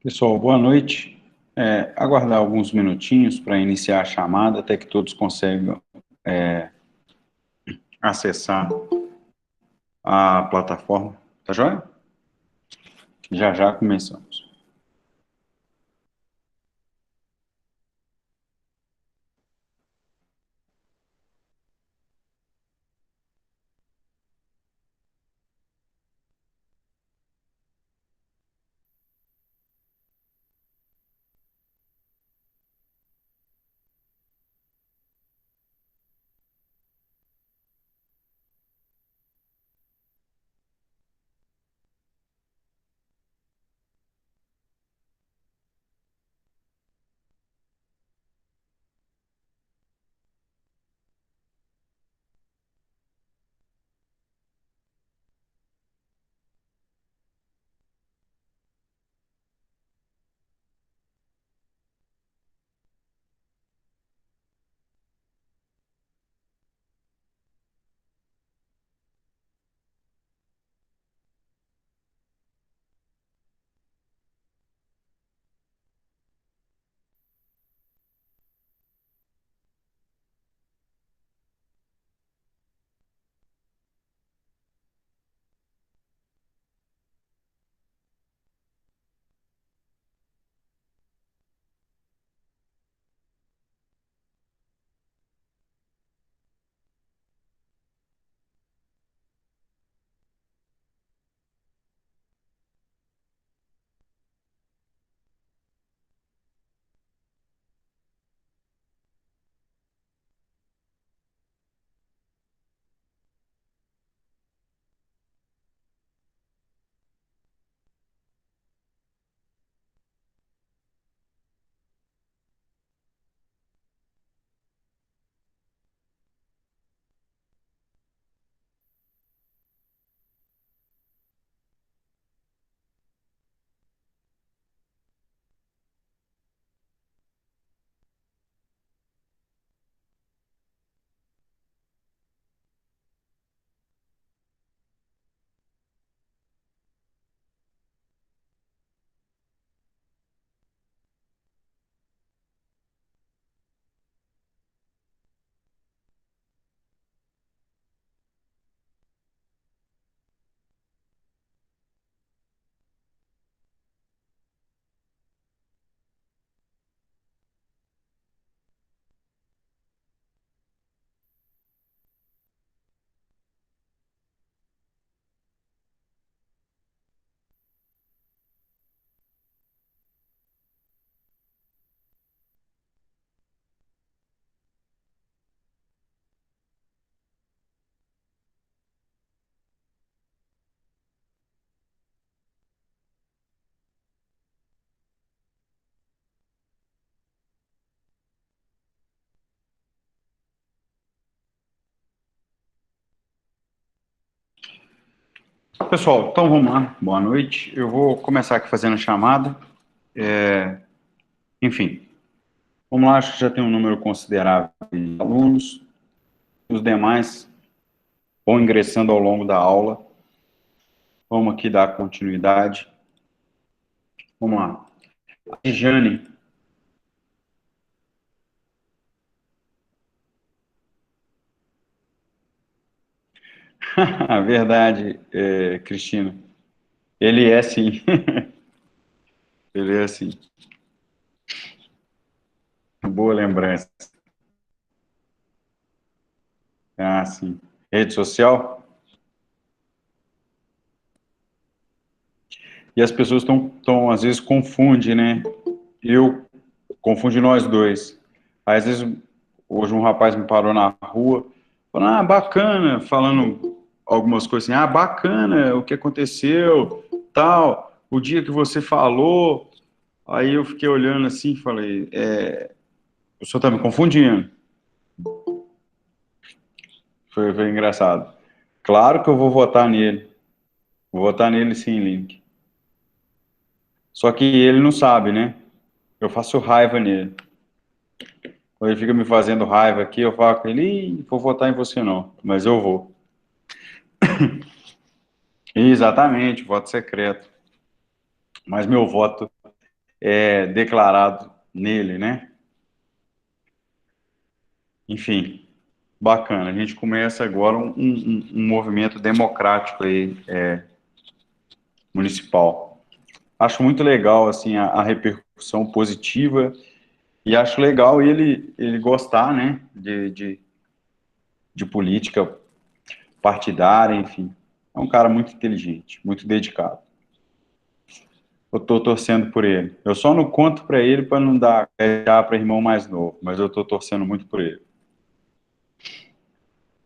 Pessoal, boa noite. Aguardar alguns minutinhos para iniciar a chamada, até que todos consigam acessar a plataforma. Tá joia? Já já começamos. Pessoal, então vamos lá. Boa noite. Eu vou começar aqui fazendo a chamada. Enfim, vamos lá. Acho que já tem um número considerável de alunos. Os demais vão ingressando ao longo da aula. Vamos aqui dar continuidade. Vamos lá. A Jane. Verdade, Cristina. Ele é sim. Ele é assim. Boa lembrança. Ah, sim. Rede social. E as pessoas às vezes, confundem, né? Eu confundo nós dois. Aí, às vezes, hoje um rapaz me parou na rua, falando, ah, bacana, falando algumas coisas assim, ah, bacana, o que aconteceu, tal, o dia que você falou. Aí eu fiquei olhando assim e falei, o senhor tá me confundindo. Foi engraçado. Claro que eu vou votar nele. Vou votar nele sim, Link. Só que ele não sabe, né? Eu faço raiva nele. Quando ele fica me fazendo raiva aqui, eu falo com ele, ih, vou votar em você não, mas eu vou. Exatamente, voto secreto. Mas meu voto declarado nele, né? Enfim, bacana. A gente começa agora um movimento democrático aí, municipal. Acho muito legal, assim, a repercussão positiva e acho legal ele gostar, né, de política partidária, enfim. É um cara muito inteligente, muito dedicado. Eu tô torcendo por ele. Eu só não conto para ele para não dar para irmão mais novo, mas eu tô torcendo muito por ele.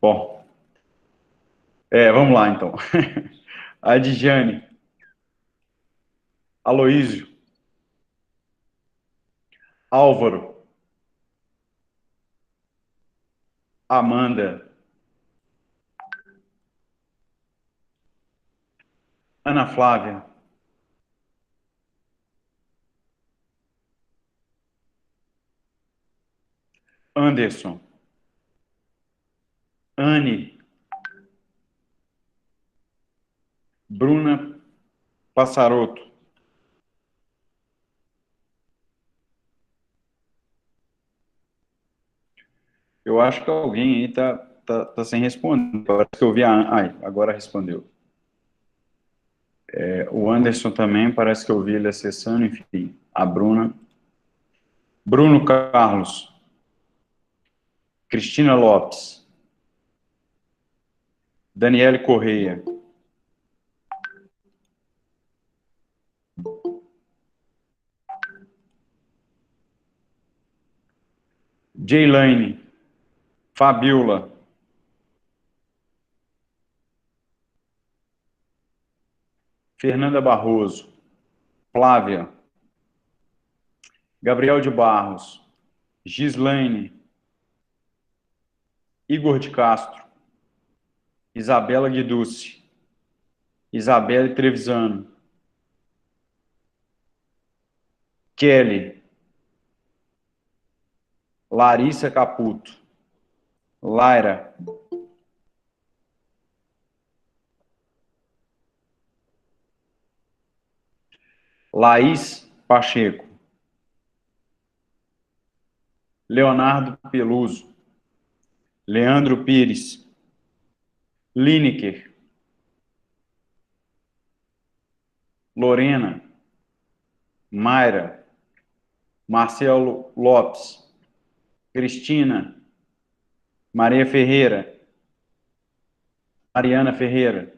Bom, vamos lá então. Adjane, Aloísio, Álvaro, Amanda, Ana Flávia, Anderson, Anne, Bruna Passarotto. Eu acho que alguém aí tá sem responder. Parece que eu vi a. Ai, agora respondeu. O Anderson também, parece que eu vi ele acessando, enfim. A Bruna. Bruno Carlos. Cristina Lopes. Daniele Correia. Jaylaine. Fabiola. Fernanda Barroso. Flávia. Gabriel de Barros. Gislaine. Igor de Castro. Isabela Guiducci. Isabelle Trevisano. Kelly. Larissa Caputo. Laira. Laís Pacheco. Leonardo Peluso. Leandro Pires. Lineker. Lorena. Mayra. Marcelo Lopes. Cristina. Maria Ferreira. Mariana Ferreira.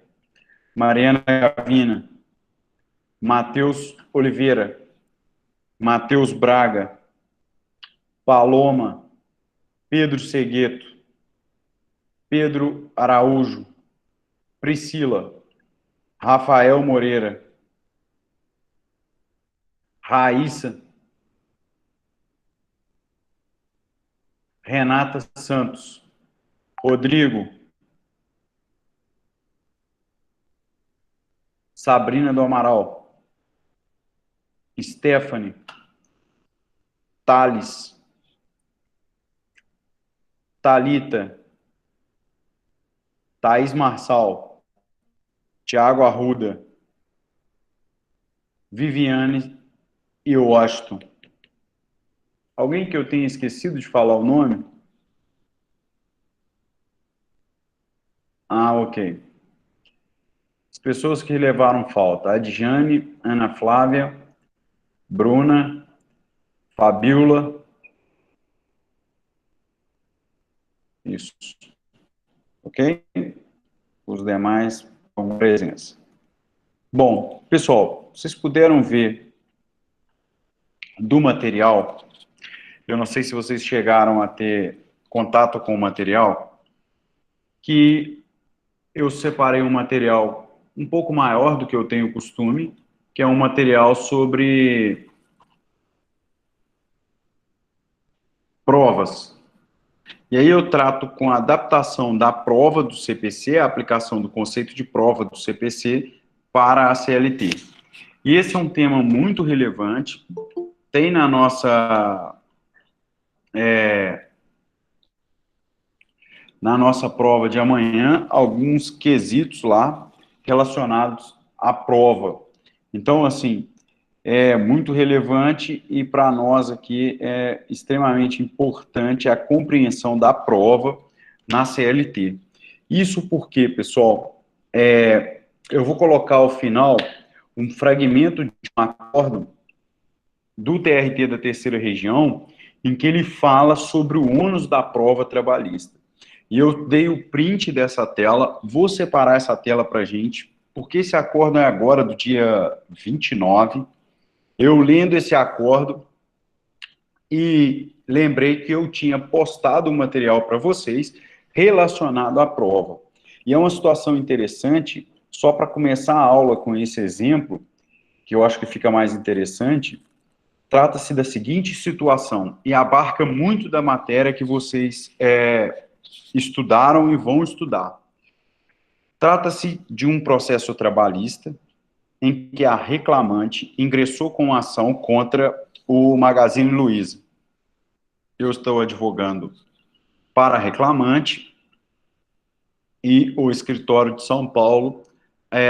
Mariana Gavina. Matheus Oliveira. Matheus Braga. Paloma. Pedro Segueto. Pedro Araújo. Priscila. Rafael Moreira. Raíssa. Renata Santos. Rodrigo. Sabrina do Amaral. Stephanie. Thales. Talita. Thaís Marçal. Tiago Arruda. Viviane e Washington. Alguém que eu tenha esquecido de falar o nome? Ah, ok. As pessoas que levaram falta: Adjane, Ana Flávia, Bruna, Fabiola. Isso. Ok? Os demais com presença. Bom, pessoal, vocês puderam ver do material. Eu não sei se vocês chegaram a ter contato com o material, que eu separei um material um pouco maior do que eu tenho costume, que é um material sobre provas. E aí eu trato com a adaptação da prova do CPC, a aplicação do conceito de prova do CPC para a CLT. E esse é um tema muito relevante, tem na nossa prova de amanhã alguns quesitos lá relacionados à prova. Então, assim, é muito relevante e para nós aqui é extremamente importante a compreensão da prova na CLT. Isso porque, pessoal, eu vou colocar ao final um fragmento de um acordo do TRT da Terceira Região, em que ele fala sobre o ônus da prova trabalhista. E eu dei o print dessa tela, vou separar essa tela para a gente, porque esse acordo é agora do dia 29. Eu lendo esse acordo e lembrei que eu tinha postado um material para vocês relacionado à prova. E é uma situação interessante, só para começar a aula com esse exemplo, que eu acho que fica mais interessante. Trata-se da seguinte situação, e abarca muito da matéria que vocês estudaram e vão estudar. Trata-se de um processo trabalhista em que a reclamante ingressou com ação contra o Magazine Luiza. Eu estou advogando para a reclamante e o escritório de São Paulo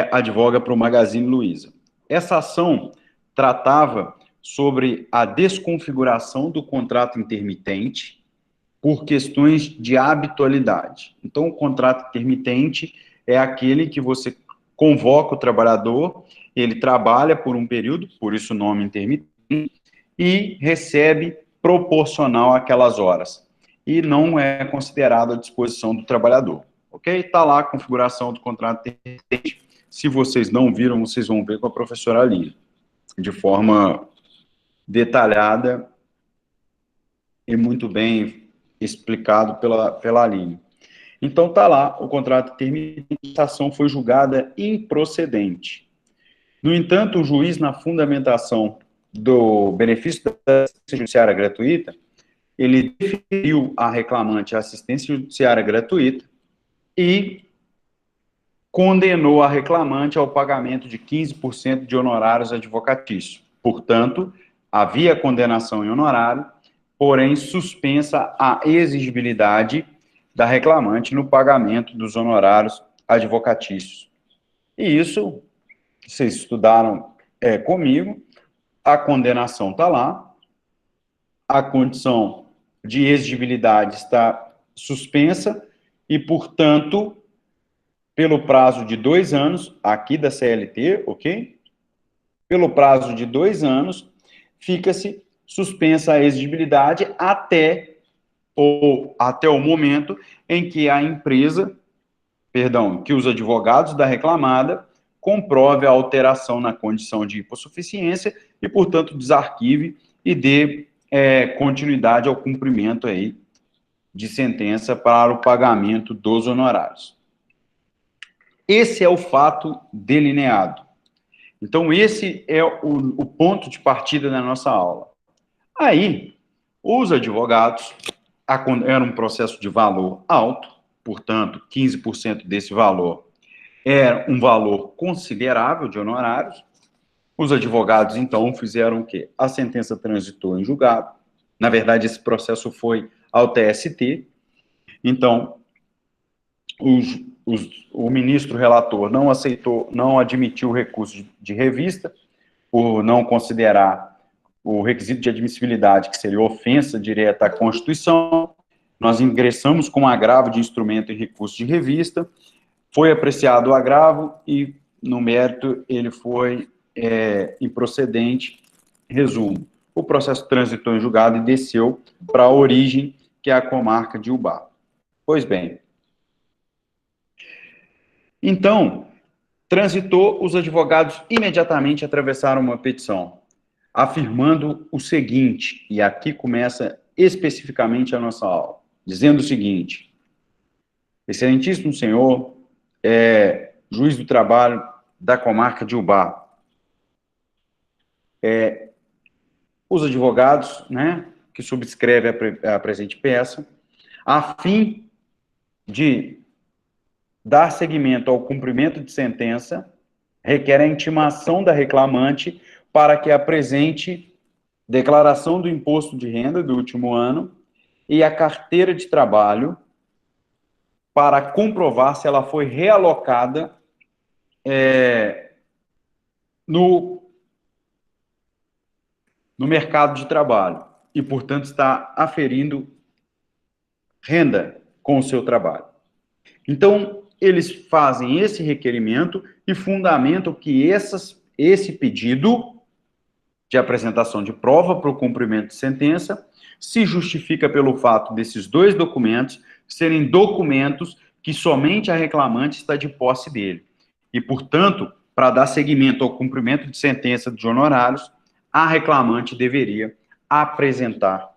advoga para o Magazine Luiza. Essa ação tratava sobre a desconfiguração do contrato intermitente por questões de habitualidade. Então, o contrato intermitente é aquele que você convoca o trabalhador, ele trabalha por um período, por isso o nome intermitente, e recebe proporcional àquelas horas. E não é considerado à disposição do trabalhador. Ok? Está lá a configuração do contrato intermitente. Se vocês não viram, vocês vão ver com a professora Aline, de forma detalhada e muito bem explicado pela Aline. Então, está lá o contrato intermitente, a ação foi julgada improcedente. No entanto, o juiz, na fundamentação do benefício da assistência judiciária gratuita, ele deferiu à reclamante a assistência judiciária gratuita e condenou a reclamante ao pagamento de 15% de honorários advocatícios. Portanto, havia condenação em honorário, porém suspensa a exigibilidade da reclamante no pagamento dos honorários advocatícios. E isso, vocês estudaram comigo, a condenação está lá, a condição de exigibilidade está suspensa e, portanto, pelo prazo de 2 anos, aqui da CLT, ok? Pelo prazo de 2 anos, fica-se suspensa a exigibilidade até o momento em que a empresa, que os advogados da reclamada comprove a alteração na condição de hipossuficiência e, portanto, desarquive e dê continuidade ao cumprimento aí de sentença para o pagamento dos honorários. Esse é o fato delineado. Então, esse é o ponto de partida da nossa aula. Aí, os advogados, era um processo de valor alto, portanto, 15% desse valor era um valor considerável de honorários. Os advogados, então, fizeram o quê? A sentença transitou em julgado. Na verdade, esse processo foi ao TST. Então, o ministro relator não aceitou, não admitiu o recurso de revista, por não considerar o requisito de admissibilidade, que seria ofensa direta à Constituição. Nós ingressamos com agravo de instrumento em recurso de revista, foi apreciado o agravo e, no mérito, ele foi improcedente. Resumo, o processo transitou em julgado e desceu para a origem, que é a comarca de Ubá. Pois bem, então, transitou, os advogados imediatamente atravessaram uma petição, afirmando o seguinte, e aqui começa especificamente a nossa aula, dizendo o seguinte: excelentíssimo senhor, juiz do trabalho da comarca de Ubá, os advogados, que subscrevem a presente peça, a fim de dar seguimento ao cumprimento de sentença, requer a intimação da reclamante para que apresente declaração do imposto de renda do último ano e a carteira de trabalho para comprovar se ela foi realocada no no mercado de trabalho e, portanto, está aferindo renda com o seu trabalho. Então, eles fazem esse requerimento e fundamentam que esse pedido de apresentação de prova para o cumprimento de sentença se justifica pelo fato desses dois documentos serem documentos que somente a reclamante está de posse dele. E, portanto, para dar seguimento ao cumprimento de sentença de honorários, a reclamante deveria apresentar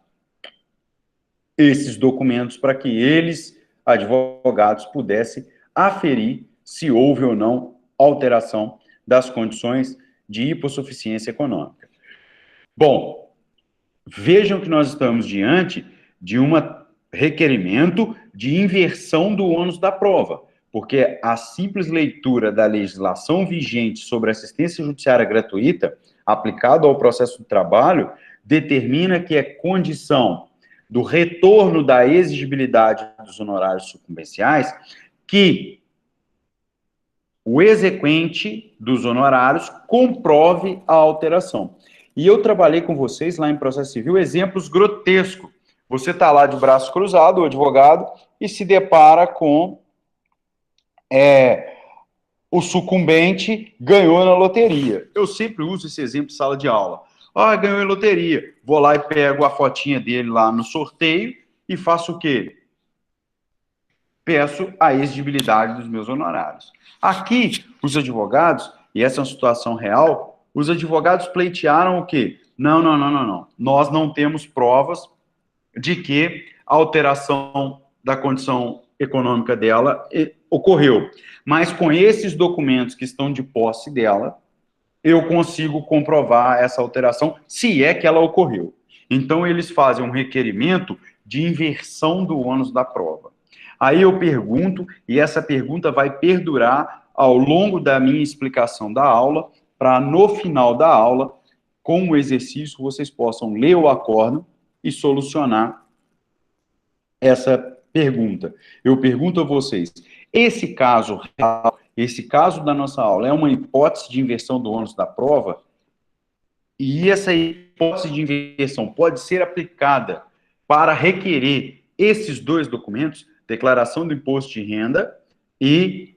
esses documentos para que eles, advogados, pudessem aferir se houve ou não alteração das condições de hipossuficiência econômica. Bom, vejam que nós estamos diante de um requerimento de inversão do ônus da prova, porque a simples leitura da legislação vigente sobre assistência judiciária gratuita, aplicada ao processo de trabalho, determina que é condição do retorno da exigibilidade dos honorários sucumbenciais que o exequente dos honorários comprove a alteração. E eu trabalhei com vocês lá em processo civil exemplos grotescos. Você está lá de braço cruzado, o advogado, e se depara com o sucumbente ganhou na loteria. Eu sempre uso esse exemplo em sala de aula. Ganhou em loteria. Vou lá e pego a fotinha dele lá no sorteio e faço o quê? Peço a exigibilidade dos meus honorários. Aqui, os advogados, e essa é uma situação real, os advogados pleitearam o quê? Não. Nós não temos provas de que a alteração da condição econômica dela ocorreu. Mas com esses documentos que estão de posse dela, eu consigo comprovar essa alteração, se é que ela ocorreu. Então, eles fazem um requerimento de inversão do ônus da prova. Aí eu pergunto, e essa pergunta vai perdurar ao longo da minha explicação da aula, para no final da aula, com o exercício, vocês possam ler o acórdão e solucionar essa pergunta. Eu pergunto a vocês, esse caso real, esse caso da nossa aula, é uma hipótese de inversão do ônus da prova? E essa hipótese de inversão pode ser aplicada para requerer esses dois documentos, declaração do imposto de renda e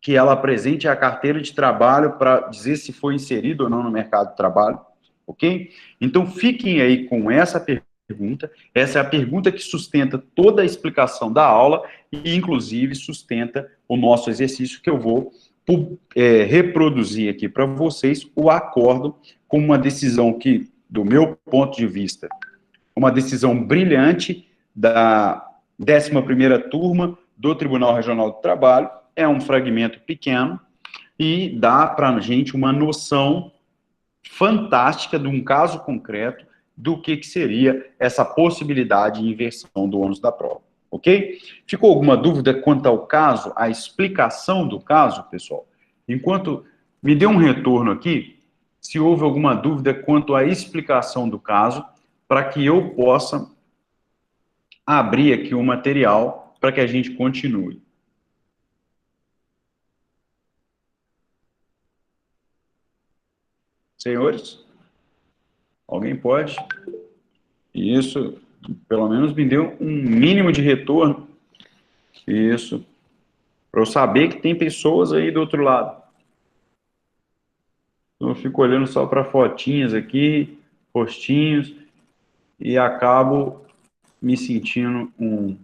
que ela apresente a carteira de trabalho para dizer se foi inserido ou não no mercado de trabalho, ok? Então, fiquem aí com essa pergunta. Essa é a pergunta que sustenta toda a explicação da aula e, inclusive, sustenta o nosso exercício que eu vou reproduzir aqui para vocês, o acórdão com uma decisão que, do meu ponto de vista, uma decisão brilhante da 11ª turma do Tribunal Regional do Trabalho. É um fragmento pequeno e dá para a gente uma noção fantástica de um caso concreto do que seria essa possibilidade de inversão do ônus da prova, ok? Ficou alguma dúvida quanto ao caso, à explicação do caso, pessoal? Enquanto me dê um retorno aqui, se houve alguma dúvida quanto à explicação do caso, para que eu possa abrir aqui o material para que a gente continue. Senhores, alguém pode? Isso, pelo menos me deu um mínimo de retorno. Isso, para eu saber que tem pessoas aí do outro lado. Então, eu fico olhando só para fotinhas aqui, rostinhos, e acabo me sentindo um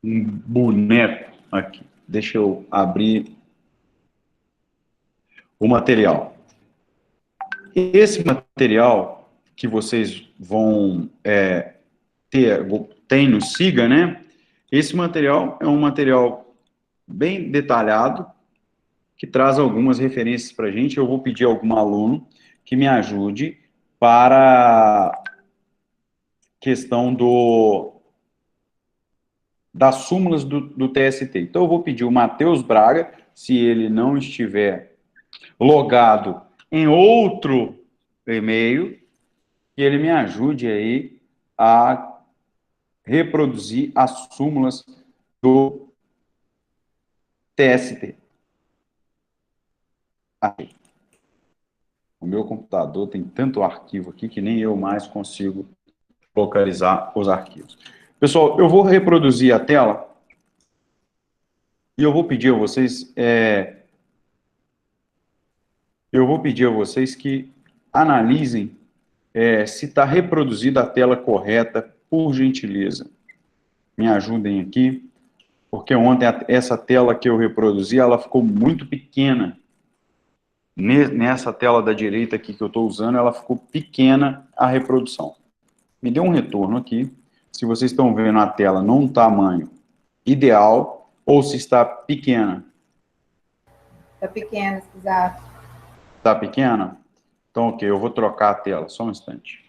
boneco aqui. Deixa eu abrir o material. Esse material que vocês vão tem no SIGA, né? Esse material é um material bem detalhado, que traz algumas referências para a gente. Eu vou pedir a algum aluno que me ajude para a questão das súmulas do TST. Então, eu vou pedir o Matheus Braga, se ele não estiver logado em outro e-mail, que ele me ajude aí a reproduzir as súmulas do TST. Aqui. O meu computador tem tanto arquivo aqui que nem eu mais consigo localizar os arquivos. Pessoal, eu vou reproduzir a tela e eu vou pedir a vocês que analisem se está reproduzida a tela correta, por gentileza. Me ajudem aqui, porque ontem essa tela que eu reproduzi, ela ficou muito pequena. Nessa tela da direita aqui que eu estou usando, ela ficou pequena a reprodução. Me dê um retorno aqui, se vocês estão vendo a tela num tamanho ideal ou se está pequena. Está pequena, exato. Está pequena? Então, ok, eu vou trocar a tela, só um instante.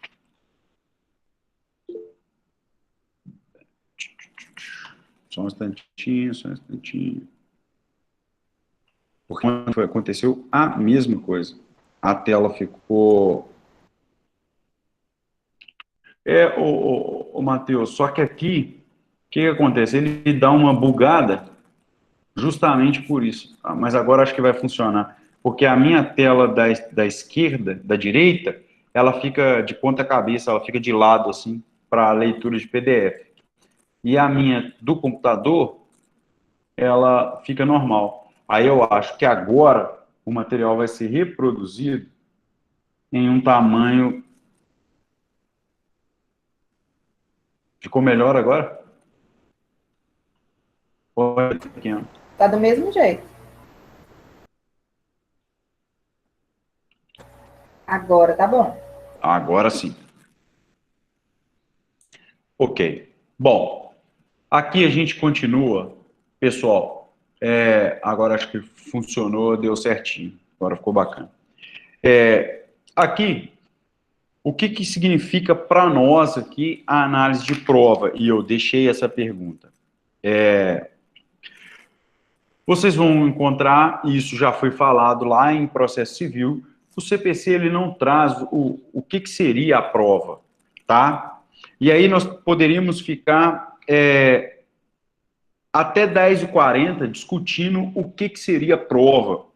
Só um instantinho, só um instantinho. Porque aconteceu a mesma coisa. A tela ficou... o Matheus, só que aqui, o que acontece? Ele dá uma bugada justamente por isso. Tá? Mas agora acho que vai funcionar. Porque a minha tela da esquerda, da direita, ela fica de ponta cabeça, ela fica de lado, assim, para leitura de PDF. E a minha do computador, ela fica normal. Aí eu acho que agora o material vai ser reproduzido em um tamanho... Ficou melhor agora? Ou é pequeno? Tá do mesmo jeito. Agora tá bom. Agora sim. Ok. Bom, aqui a gente continua. Pessoal, agora acho que funcionou, deu certinho. Agora ficou bacana. Aqui, o que significa para nós aqui a análise de prova? E eu deixei essa pergunta. Vocês vão encontrar, e isso já foi falado lá em processo civil, o CPC ele não traz o que seria a prova, tá? E aí nós poderíamos ficar até 10h40 discutindo o que seria prova,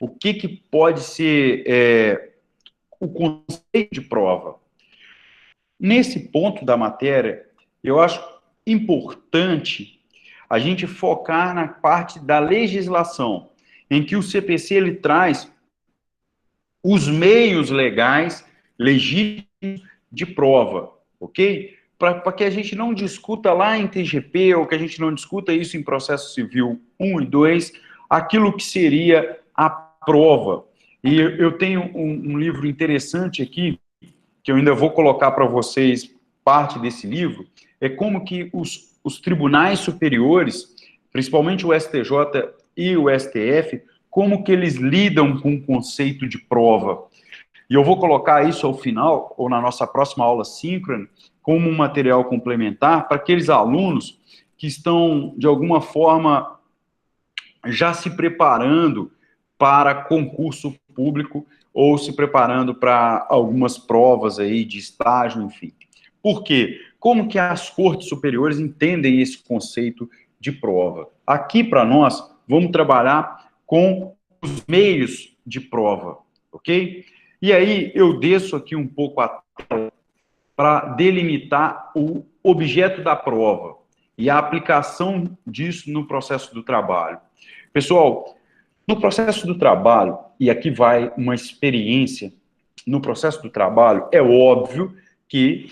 o que pode ser o conceito de prova. Nesse ponto da matéria, eu acho importante a gente focar na parte da legislação, em que o CPC ele traz os meios legais, legítimos de prova, ok? Para que a gente não discuta lá em TGP, ou que a gente não discuta isso em processo civil 1 e 2, aquilo que seria a prova. E eu tenho um livro interessante aqui, que eu ainda vou colocar para vocês parte desse livro, é como que os tribunais superiores, principalmente o STJ e o STF, como que eles lidam com o conceito de prova. E eu vou colocar isso ao final, ou na nossa próxima aula síncrona, como um material complementar para aqueles alunos que estão, de alguma forma, já se preparando para concurso público ou se preparando para algumas provas aí de estágio, enfim. Por quê? Como que as cortes superiores entendem esse conceito de prova? Aqui, para nós, vamos trabalhar com os meios de prova, ok? E aí, eu desço aqui um pouco a tela para delimitar o objeto da prova e a aplicação disso no processo do trabalho. Pessoal, no processo do trabalho, e aqui vai uma experiência, no processo do trabalho, é óbvio que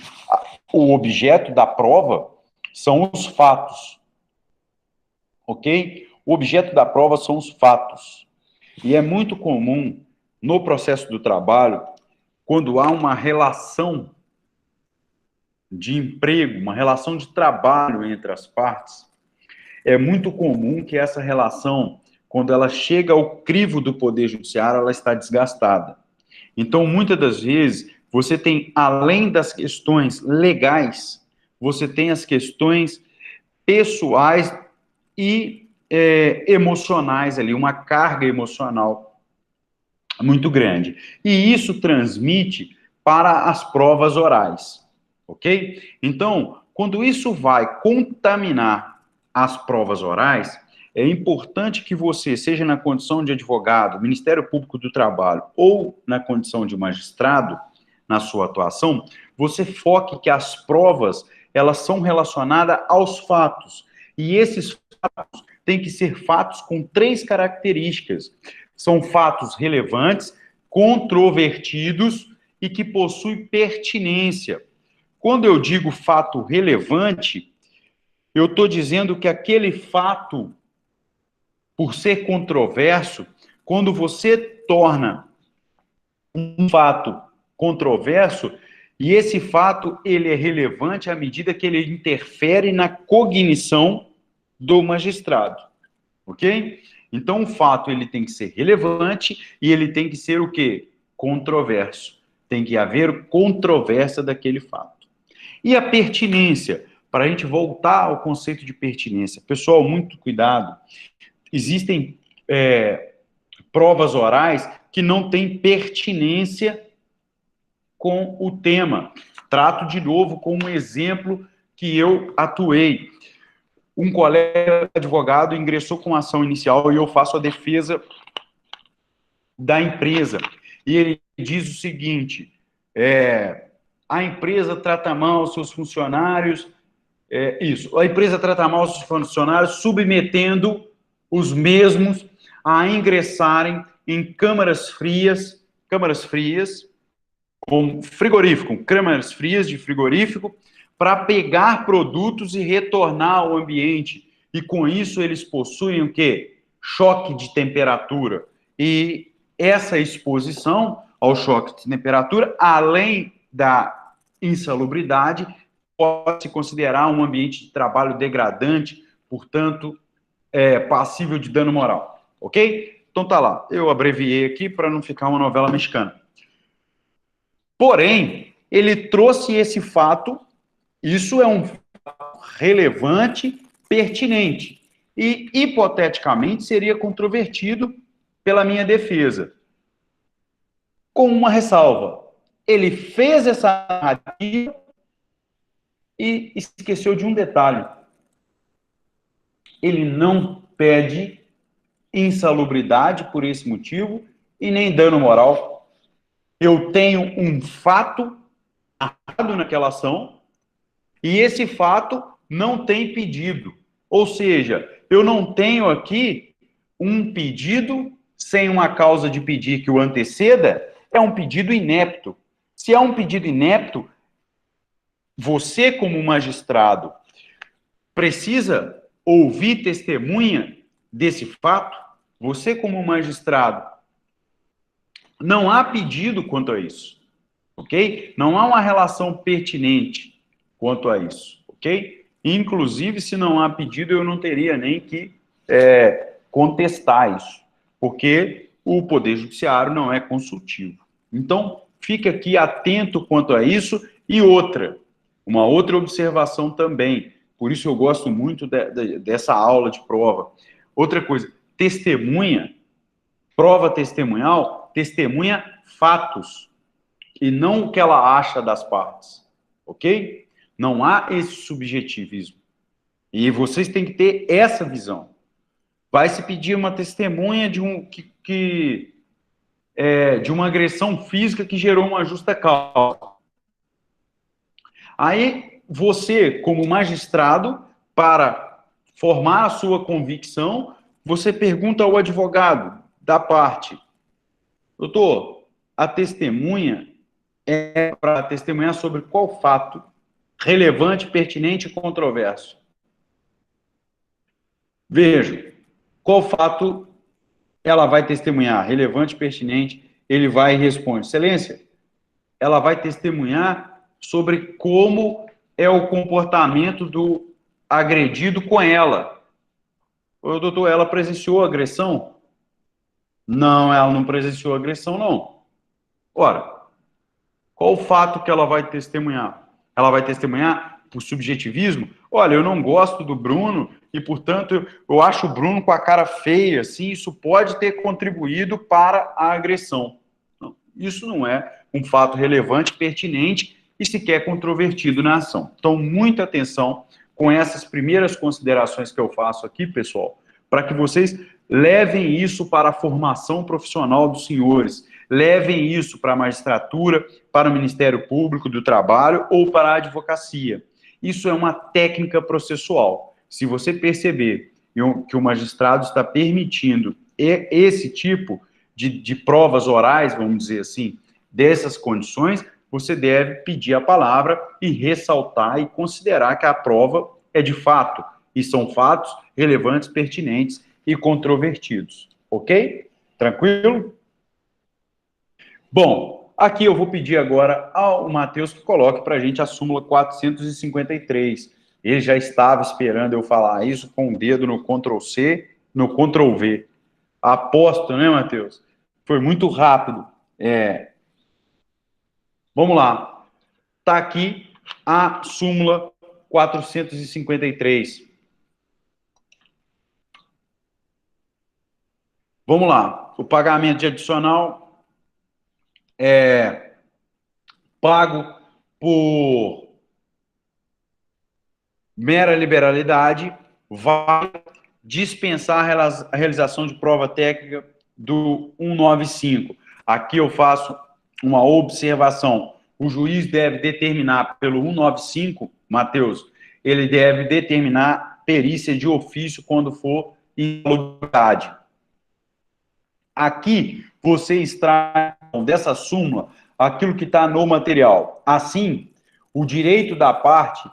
o objeto da prova são os fatos, ok? O objeto da prova são os fatos. E é muito comum, no processo do trabalho, quando há uma relação de emprego, uma relação de trabalho entre as partes, é muito comum que essa relação, quando ela chega ao crivo do Poder Judiciário, ela está desgastada. Então, muitas das vezes, você tem, além das questões legais, você tem as questões pessoais e emocionais ali, uma carga emocional muito grande. E isso transmite para as provas orais, ok? Então, quando isso vai contaminar as provas orais, é importante que você, seja na condição de advogado, Ministério Público do Trabalho ou na condição de magistrado, na sua atuação, você foque que as provas, elas são relacionadas aos fatos. E esses fatos têm que ser fatos com 3 características. São fatos relevantes, controvertidos e que possuem pertinência. Quando eu digo fato relevante, eu estou dizendo que aquele fato, por ser controverso, quando você torna um fato controverso, e esse fato ele é relevante à medida que ele interfere na cognição do magistrado, ok? Então, o fato ele tem que ser relevante e ele tem que ser o quê? Controverso. Tem que haver controvérsia daquele fato. E a pertinência, para a gente voltar ao conceito de pertinência. Pessoal, muito cuidado. Existem provas orais que não têm pertinência com o tema. Trato de novo com um exemplo que eu atuei. Um colega advogado ingressou com ação inicial e eu faço a defesa da empresa. E ele diz o seguinte, a empresa trata mal os seus funcionários, a empresa trata mal os seus funcionários, submetendo os mesmos a ingressarem em câmaras frias, com frigorífico, câmaras frias de frigorífico, para pegar produtos e retornar ao ambiente. E com isso eles possuem o quê? Choque de temperatura. E essa exposição ao choque de temperatura, além da insalubridade, pode se considerar um ambiente de trabalho degradante, portanto, passível de dano moral. Ok? Então tá lá. Eu abreviei aqui para não ficar uma novela mexicana. Porém, ele trouxe esse fato, isso é um fato relevante, pertinente, e, hipoteticamente, seria controvertido pela minha defesa. Com uma ressalva. Ele fez essa narrativa e esqueceu de um detalhe. Ele não pede insalubridade por esse motivo e nem dano moral. Eu tenho um fato narrado naquela ação e esse fato não tem pedido. Ou seja, eu não tenho aqui um pedido sem uma causa de pedir que o anteceda, é um pedido inepto. Se é um pedido inepto, você, como magistrado, precisa ouvir testemunha desse fato. Você, como magistrado, não há pedido quanto a isso, ok? Não há uma relação pertinente quanto a isso, ok? Inclusive, se não há pedido, eu não teria nem que contestar isso, porque o Poder Judiciário não é consultivo. Então, fique aqui atento quanto a isso. E uma outra observação também, por isso eu gosto muito dessa aula de prova. Outra coisa, testemunha, prova testemunhal, testemunha fatos, e não o que ela acha das partes, ok? Não há esse subjetivismo. E vocês têm que ter essa visão. Vai se pedir uma testemunha de uma agressão física que gerou uma justa causa. Aí, você, como magistrado, para formar a sua convicção, você pergunta ao advogado da parte, doutor, a testemunha é para testemunhar sobre qual fato relevante, pertinente e controverso? Veja, qual fato ela vai testemunhar? Relevante, pertinente, ele vai e responde. Excelência, ela vai testemunhar sobre como é o comportamento do agredido com ela. Ô, doutor, ela presenciou agressão? Não, ela não presenciou agressão, não. Ora, qual o fato que ela vai testemunhar? Ela vai testemunhar por subjetivismo? Olha, eu não gosto do Bruno e, portanto, eu acho o Bruno com a cara feia, assim, isso pode ter contribuído para a agressão. Não, isso não é um fato relevante, pertinente e sequer controvertido na ação. Então, muita atenção com essas primeiras considerações que eu faço aqui, pessoal, para que vocês levem isso para a formação profissional dos senhores, levem isso para a magistratura, para o Ministério Público do Trabalho ou para a advocacia. Isso é uma técnica processual. Se você perceber que o magistrado está permitindo esse tipo de provas orais, vamos dizer assim, dessas condições, você deve pedir a palavra e ressaltar e considerar que a prova é de fato, e são fatos relevantes, pertinentes e controvertidos. Ok? Tranquilo? Bom, aqui eu vou pedir agora ao Matheus que coloque para a gente a súmula 453. Ele já estava esperando eu falar isso com o dedo no Ctrl+C, no Ctrl+V. Aposto, né, Matheus? Foi muito rápido. Vamos lá. Está aqui a súmula 453. Vamos lá. O pagamento de adicional é pago por mera liberalidade, vai dispensar a realização de prova técnica do 195. Aqui eu faço uma observação. O juiz deve determinar pelo 195, Matheus, ele deve determinar perícia de ofício quando for insalubridade. Aqui você extrai dessa súmula aquilo que está no material. Assim, o direito da parte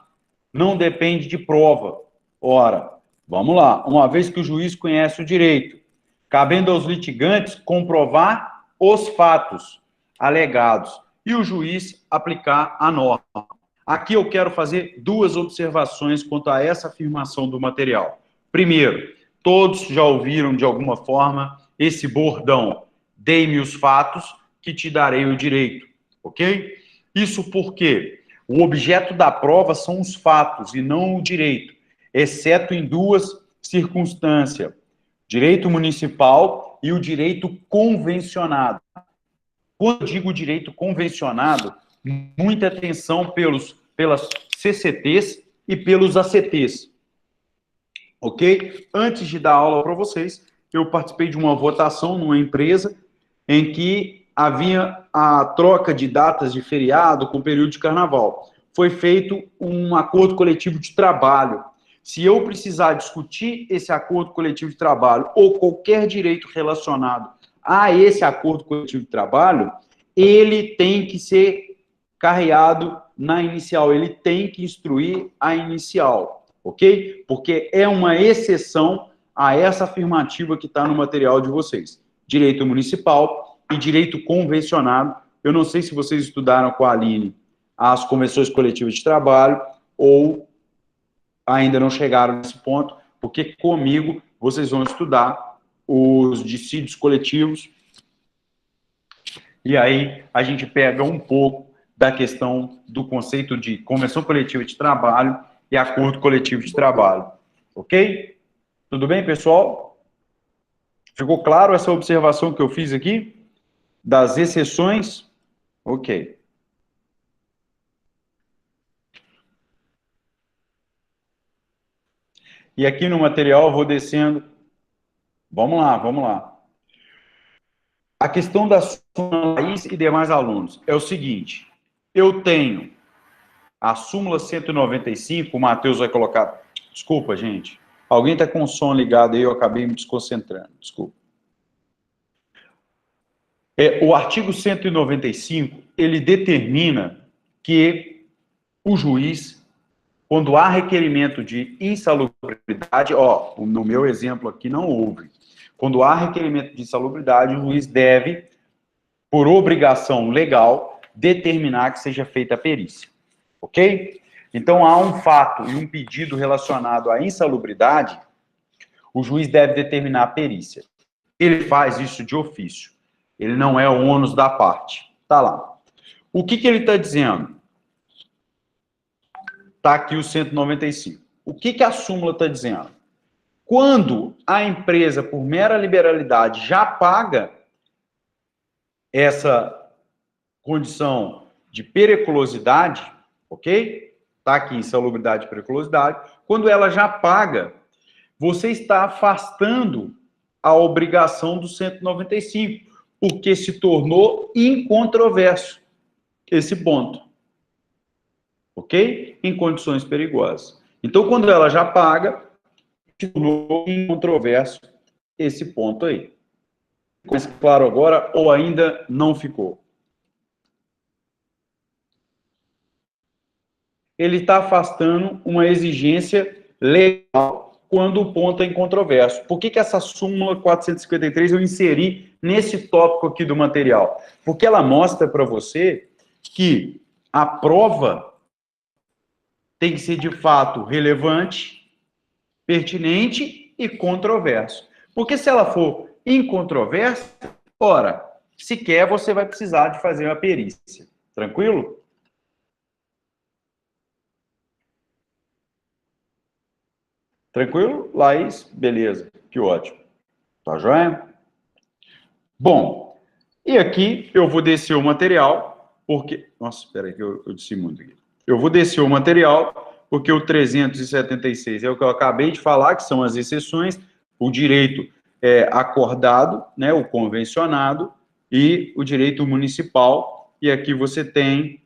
não depende de prova. Ora, vamos lá. Uma vez que o juiz conhece o direito, cabendo aos litigantes comprovar os fatos alegados e o juiz aplicar a norma. Aqui eu quero fazer duas observações quanto a essa afirmação do material. Primeiro, todos já ouviram de alguma forma esse bordão: dei-me os fatos que te darei o direito, ok? Isso porque o objeto da prova são os fatos e não o direito, exceto em duas circunstâncias: direito municipal e o direito convencionado. Quando eu digo direito convencionado, muita atenção pelas CCTs e pelos ACTs, ok? Antes de dar aula para vocês, eu participei de uma votação numa empresa em que havia a troca de datas de feriado com o período de carnaval. Foi feito um acordo coletivo de trabalho. Se eu precisar discutir esse acordo coletivo de trabalho ou qualquer direito relacionado a esse acordo coletivo de trabalho, ele tem que ser carreado na inicial, ele tem que instruir a inicial, ok? Porque é uma exceção a essa afirmativa que está no material de vocês. Direito municipal e direito convencionado. Eu não sei se vocês estudaram com a Aline as convenções coletivas de trabalho ou ainda não chegaram nesse ponto, porque comigo vocês vão estudar os dissídios coletivos e aí a gente pega um pouco da questão do conceito de convenção coletiva de trabalho e acordo coletivo de trabalho. Ok? Tudo bem, pessoal? Ficou claro essa observação que eu fiz aqui? Das exceções? Ok. E aqui no material eu vou descendo. Vamos lá, vamos lá. A questão da súmula Laís e demais alunos é o seguinte: eu tenho a súmula 195, o Matheus vai colocar. Desculpa, gente. Alguém está com o som ligado aí, eu acabei me desconcentrando. Desculpa. O artigo 195, ele determina que o juiz, quando há requerimento de insalubridade, no meu exemplo aqui não houve. Quando há requerimento de insalubridade, o juiz deve, por obrigação legal, determinar que seja feita a perícia. Ok? Então, há um fato e um pedido relacionado à insalubridade, o juiz deve determinar a perícia. Ele faz isso de ofício. Ele não é o ônus da parte. Tá lá. O que ele está dizendo? Está aqui o 195. O que a súmula está dizendo? Quando a empresa, por mera liberalidade, já paga essa condição de periculosidade, ok? Está aqui, insalubridade e periculosidade. Quando ela já paga, você está afastando a obrigação do 195, porque se tornou incontroverso esse ponto. Ok? Em condições perigosas. Então, quando ela já paga, se tornou incontroverso esse ponto aí. Ficou mais claro agora ou ainda não ficou? Ele está afastando uma exigência legal quando o ponto é incontroverso. Por que essa súmula 453 eu inseri nesse tópico aqui do material? Porque ela mostra para você que a prova tem que ser de fato relevante, pertinente e controverso. Porque se ela for incontroversa, ora, sequer você vai precisar de fazer uma perícia. Tranquilo? Tranquilo, Laís? Beleza, que ótimo. Tá joia? Bom, e aqui eu vou descer o material, porque... Nossa, espera aí que eu disse muito aqui. Eu vou descer o material, porque o 376 é o que eu acabei de falar, que são as exceções, o direito acordado, né, o convencionado, e o direito municipal, e aqui você tem...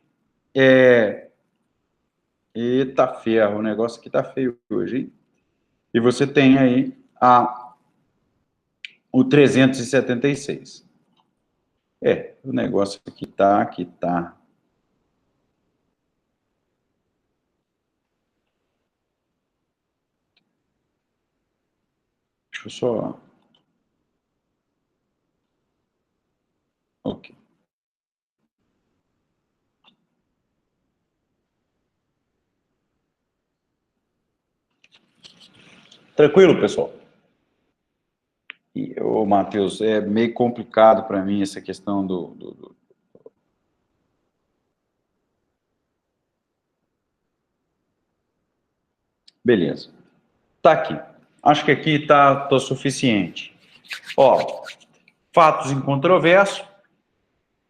Eita ferro, o negócio aqui tá feio hoje, hein? E você tem aí o 376. O negócio aqui tá, aqui tá. Deixa eu só... Ok. Tranquilo, pessoal? Ô, Matheus, é meio complicado para mim essa questão do... Beleza. Tá aqui. Acho que aqui tá suficiente. Ó, fatos incontroversos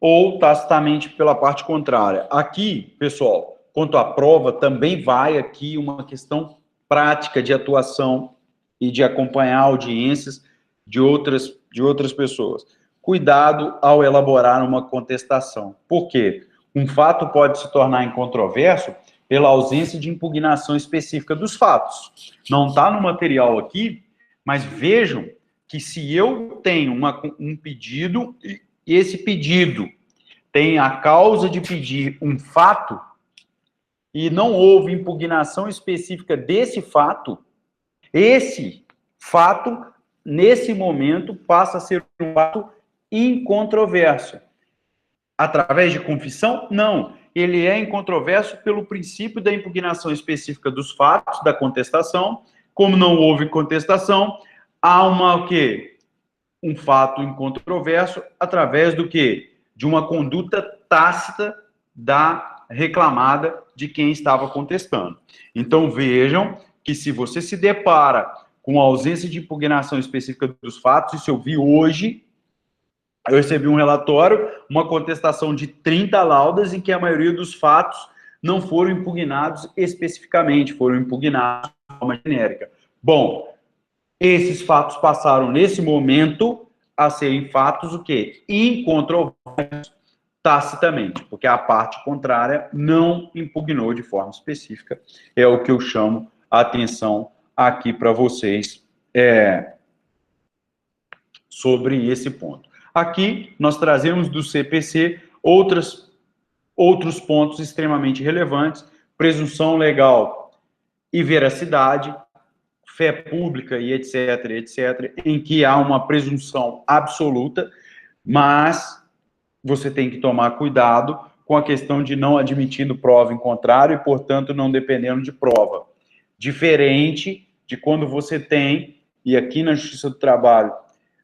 ou tacitamente pela parte contrária. Aqui, pessoal, quanto à prova, também vai aqui uma questão prática de atuação e de acompanhar audiências de outras pessoas. Cuidado ao elaborar uma contestação. Por quê? Um fato pode se tornar incontroverso pela ausência de impugnação específica dos fatos. Não está no material aqui, mas vejam que se eu tenho um pedido, e esse pedido tem a causa de pedir um fato, e não houve impugnação específica desse fato, esse fato, nesse momento, passa a ser um fato incontroverso. Através de confissão? Não. Ele é incontroverso pelo princípio da impugnação específica dos fatos, da contestação. Como não houve contestação, há o quê? Um fato incontroverso através do quê? De uma conduta tácita da reclamada de quem estava contestando. Então, vejam que se você se depara com a ausência de impugnação específica dos fatos, isso eu vi hoje, eu recebi um relatório, uma contestação de 30 laudas em que a maioria dos fatos não foram impugnados especificamente, foram impugnados de forma genérica. Bom, esses fatos passaram, nesse momento, a serem fatos o quê? Incontroversos tacitamente, porque a parte contrária não impugnou de forma específica. É o que eu chamo a atenção aqui para vocês sobre esse ponto. Aqui, nós trazemos do CPC outros pontos extremamente relevantes, presunção legal e veracidade, fé pública e etc., em que há uma presunção absoluta, mas você tem que tomar cuidado com a questão de não admitindo prova em contrário e, portanto, não dependendo de prova. Diferente de quando você tem, e aqui na Justiça do Trabalho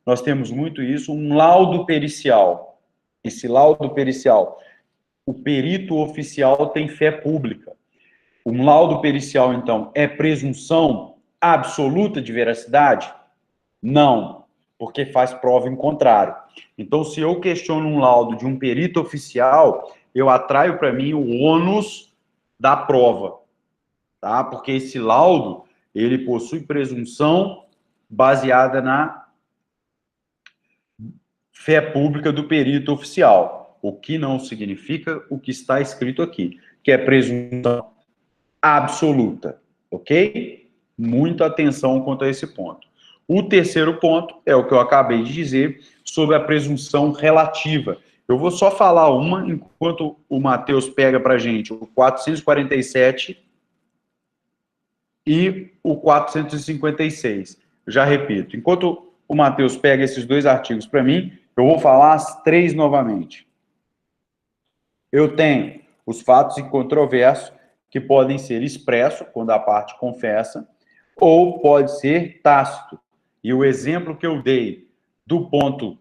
nós temos muito isso, um laudo pericial. Esse laudo pericial, o perito oficial tem fé pública. Um laudo pericial, então, é presunção absoluta de veracidade? Não, porque faz prova em contrário. Então, se eu questiono um laudo de um perito oficial, eu atraio para mim o ônus da prova, tá? Porque esse laudo, Ele possui presunção baseada na fé pública do perito oficial, o que não significa o que está escrito aqui, que é presunção absoluta, ok? Muita atenção quanto a esse ponto. O terceiro ponto é o que eu acabei de dizer sobre a presunção relativa. Eu vou só falar uma, enquanto o Matheus pega para a gente o 447 e o 456. Já repito, enquanto o Matheus pega esses dois artigos para mim, eu vou falar as três novamente. Eu tenho os fatos incontroversos, que podem ser expressos, quando a parte confessa, ou pode ser tácito. E o exemplo que eu dei do ponto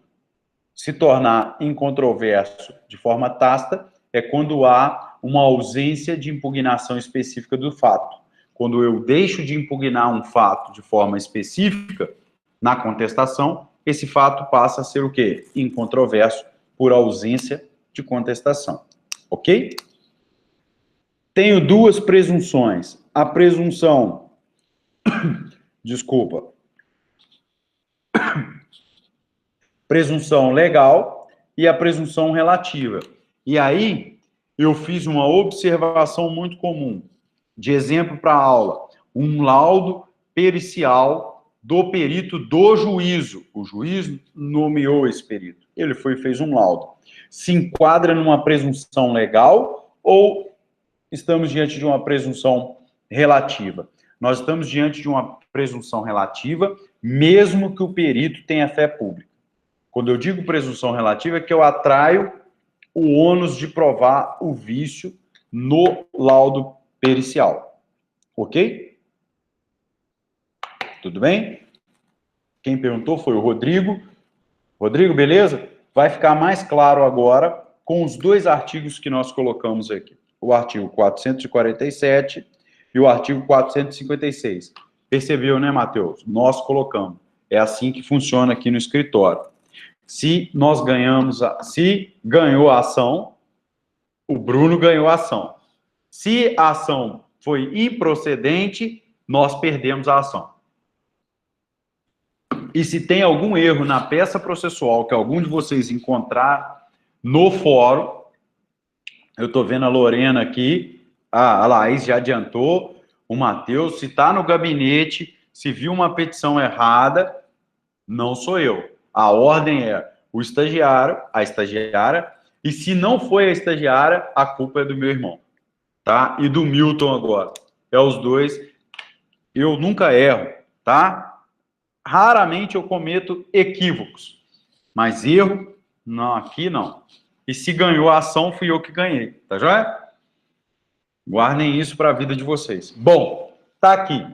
se tornar incontroverso de forma tácita é quando há uma ausência de impugnação específica do fato. Quando eu deixo de impugnar um fato de forma específica, na contestação, esse fato passa a ser o quê? Incontroverso por ausência de contestação. Ok? Tenho duas presunções. A presunção... Desculpa. Presunção legal e a presunção relativa. E aí, eu fiz uma observação muito comum, de exemplo para a aula. Um laudo pericial do perito do juízo. O juiz nomeou esse perito. Ele foi e fez um laudo. Se enquadra numa presunção legal ou estamos diante de uma presunção relativa? Nós estamos diante de uma presunção relativa, mesmo que o perito tenha fé pública. Quando eu digo presunção relativa, é que eu atraio o ônus de provar o vício no laudo pericial. Ok? Tudo bem? Quem perguntou foi o Rodrigo. Rodrigo, beleza? Vai ficar mais claro agora com os dois artigos que nós colocamos aqui. O artigo 447 e o artigo 456. Percebeu, né, Matheus? Nós colocamos. É assim que funciona aqui no escritório. Se nós ganhamos, se ganhou a ação, o Bruno ganhou a ação. Se a ação foi improcedente, nós perdemos a ação. E se tem algum erro na peça processual que algum de vocês encontrar no fórum, eu estou vendo a Lorena aqui, a Laís já adiantou, o Matheus, se está no gabinete, se viu uma petição errada, não sou eu. A ordem é o estagiário, a estagiária, e se não foi a estagiária, a culpa é do meu irmão, tá? E do Milton agora. É os dois. Eu nunca erro, tá? Raramente eu cometo equívocos, mas erro, não, aqui não. E se ganhou a ação, fui eu que ganhei, tá joia? Guardem isso para a vida de vocês. Bom, tá aqui.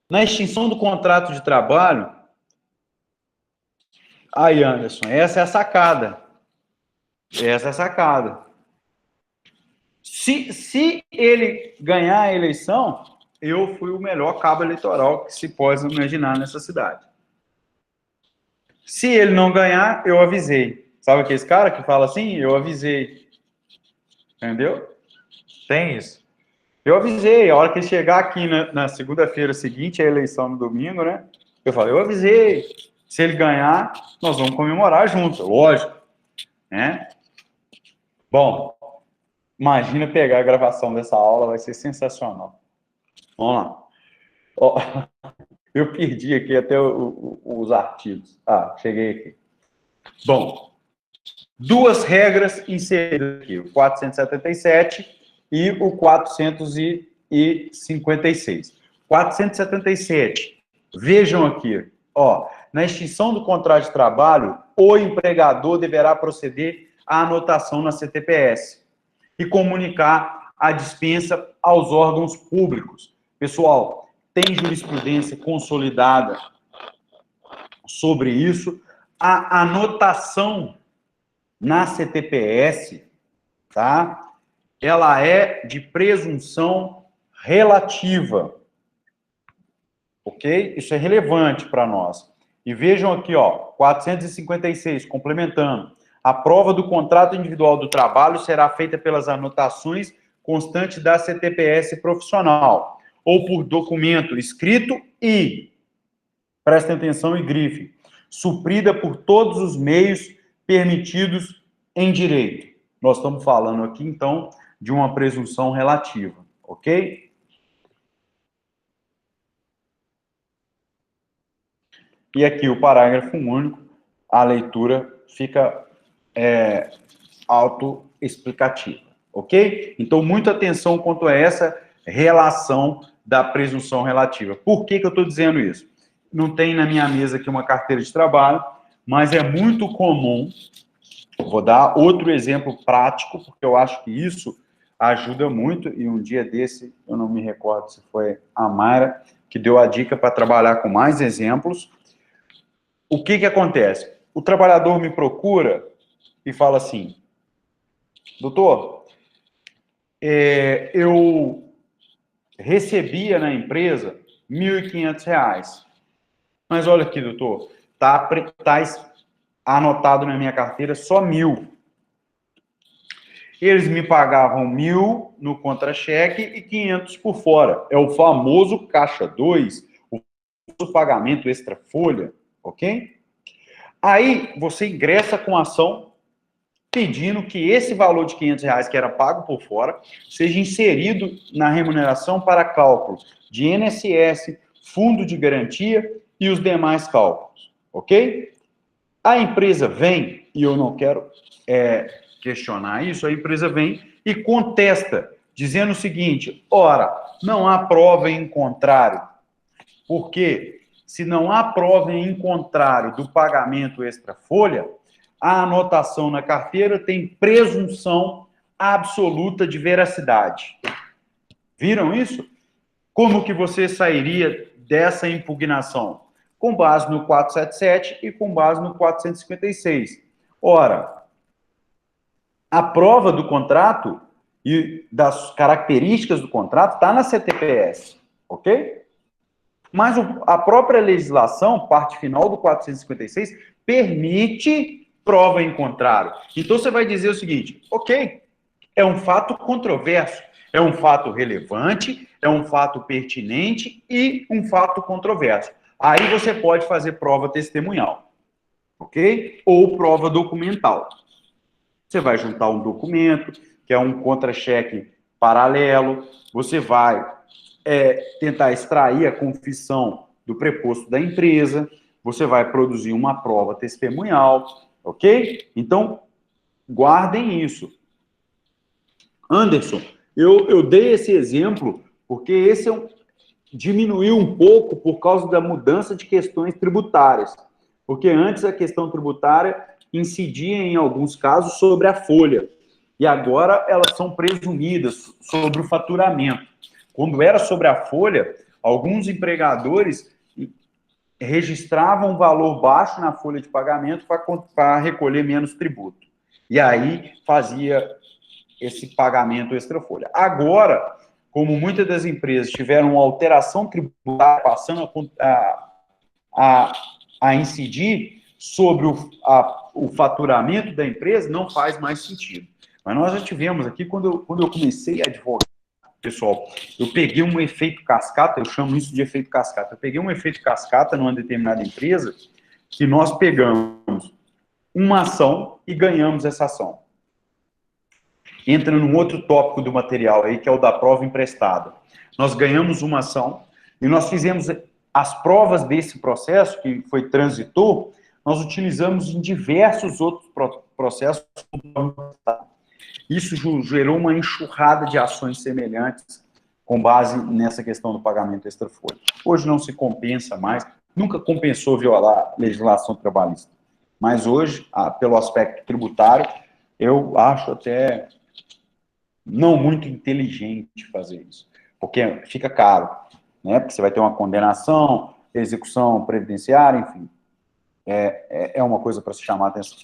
Na extinção do contrato de trabalho, aí, Anderson, essa é a sacada. Essa é a sacada. Se ele ganhar a eleição, eu fui o melhor cabo eleitoral que se pode imaginar nessa cidade. Se ele não ganhar, eu avisei. Sabe aquele cara que fala assim? Eu avisei. Entendeu? Tem isso. Eu avisei. A hora que ele chegar aqui na segunda-feira seguinte, a eleição no domingo, né? Eu falei, eu avisei. Se ele ganhar, nós vamos comemorar junto. Lógico. Né? Bom, imagina pegar a gravação dessa aula, vai ser sensacional. Vamos lá. Ó, eu perdi aqui até os artigos. Ah, cheguei aqui. Bom, duas regras inseridas aqui, o 477 e o 456. 477, vejam aqui, ó, na extinção do contrato de trabalho, o empregador deverá proceder à anotação na CTPS e comunicar a dispensa aos órgãos públicos. Pessoal, tem jurisprudência consolidada sobre isso. A anotação na CTPS, tá? Ela é de presunção relativa. Ok? Isso é relevante para nós. E vejam aqui, ó, 456, complementando. A prova do contrato individual do trabalho será feita pelas anotações constantes da CTPS profissional. ou por documento escrito e, prestem atenção e grife, suprida por todos os meios permitidos em direito. Nós estamos falando aqui, então, de uma presunção relativa, ok? E aqui o parágrafo único, a leitura fica autoexplicativa, ok? Então, muita atenção quanto a essa relação da presunção relativa. Por que eu estou dizendo isso? Não tem na minha mesa aqui uma carteira de trabalho, mas é muito comum, vou dar outro exemplo prático, porque eu acho que isso ajuda muito, e um dia desse, eu não me recordo se foi a Mayra, que deu a dica para trabalhar com mais exemplos. O que acontece? O trabalhador me procura e fala assim, doutor, eu recebia na empresa R$ 1.500, mas olha aqui, doutor, tá anotado na minha carteira só 1.000. Eles me pagavam 1.000 no contra-cheque e 500 por fora. É o famoso caixa 2, o famoso pagamento extra-folha, ok? Aí você ingressa com a ação pedindo que esse valor de R$ 500 que era pago por fora seja inserido na remuneração para cálculo de INSS, fundo de garantia e os demais cálculos, ok? A empresa vem, e eu não quero questionar isso, a empresa vem e contesta, dizendo o seguinte, ora, não há prova em contrário, porque se não há prova em contrário do pagamento extra-folha, a anotação na carteira tem presunção absoluta de veracidade. Viram isso? Como que você sairia dessa impugnação? Com base no 477 e com base no 456. Ora, a prova do contrato e das características do contrato está na CTPS, ok? Mas a própria legislação, parte final do 456, permite prova em contrário. Então você vai dizer o seguinte, ok, é um fato controverso, é um fato relevante, é um fato pertinente e um fato controverso. Aí você pode fazer prova testemunhal, ok? Ou prova documental. Você vai juntar um documento, que é um contra-cheque paralelo, você vai tentar extrair a confissão do preposto da empresa, você vai produzir uma prova testemunhal, ok? Então, guardem isso. Anderson, eu dei esse exemplo porque esse diminuiu um pouco por causa da mudança de questões tributárias. Porque antes a questão tributária incidia, em alguns casos, sobre a folha. E agora elas são presumidas sobre o faturamento. Quando era sobre a folha, alguns empregadores registravam um valor baixo na folha de pagamento para recolher menos tributo. E aí fazia esse pagamento extra-folha. Agora, como muitas das empresas tiveram uma alteração tributária passando a incidir sobre o faturamento da empresa, não faz mais sentido. Mas nós já tivemos aqui, quando eu comecei a advogar, pessoal, eu peguei um efeito cascata, eu chamo isso de efeito cascata. Eu peguei um efeito cascata numa determinada empresa que nós pegamos uma ação e ganhamos essa ação. Entra num outro tópico do material aí, que é o da prova emprestada. Nós ganhamos uma ação e nós fizemos as provas desse processo, que foi transitor, nós utilizamos em diversos outros processos. Isso gerou uma enxurrada de ações semelhantes com base nessa questão do pagamento extra-folha. Hoje não se compensa mais, nunca compensou violar a legislação trabalhista. Mas hoje, pelo aspecto tributário, eu acho até não muito inteligente fazer isso, porque fica caro, né? Porque você vai ter uma condenação, execução previdenciária, enfim. É uma coisa para se chamar a atenção.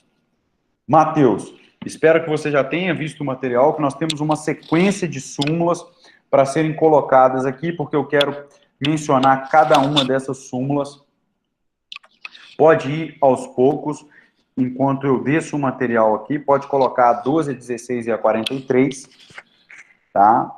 Matheus, espero que você já tenha visto o material, que nós temos uma sequência de súmulas para serem colocadas aqui, porque eu quero mencionar cada uma dessas súmulas. Pode ir aos poucos, enquanto eu desço o material aqui, pode colocar a 12, a 16 e a 43, tá?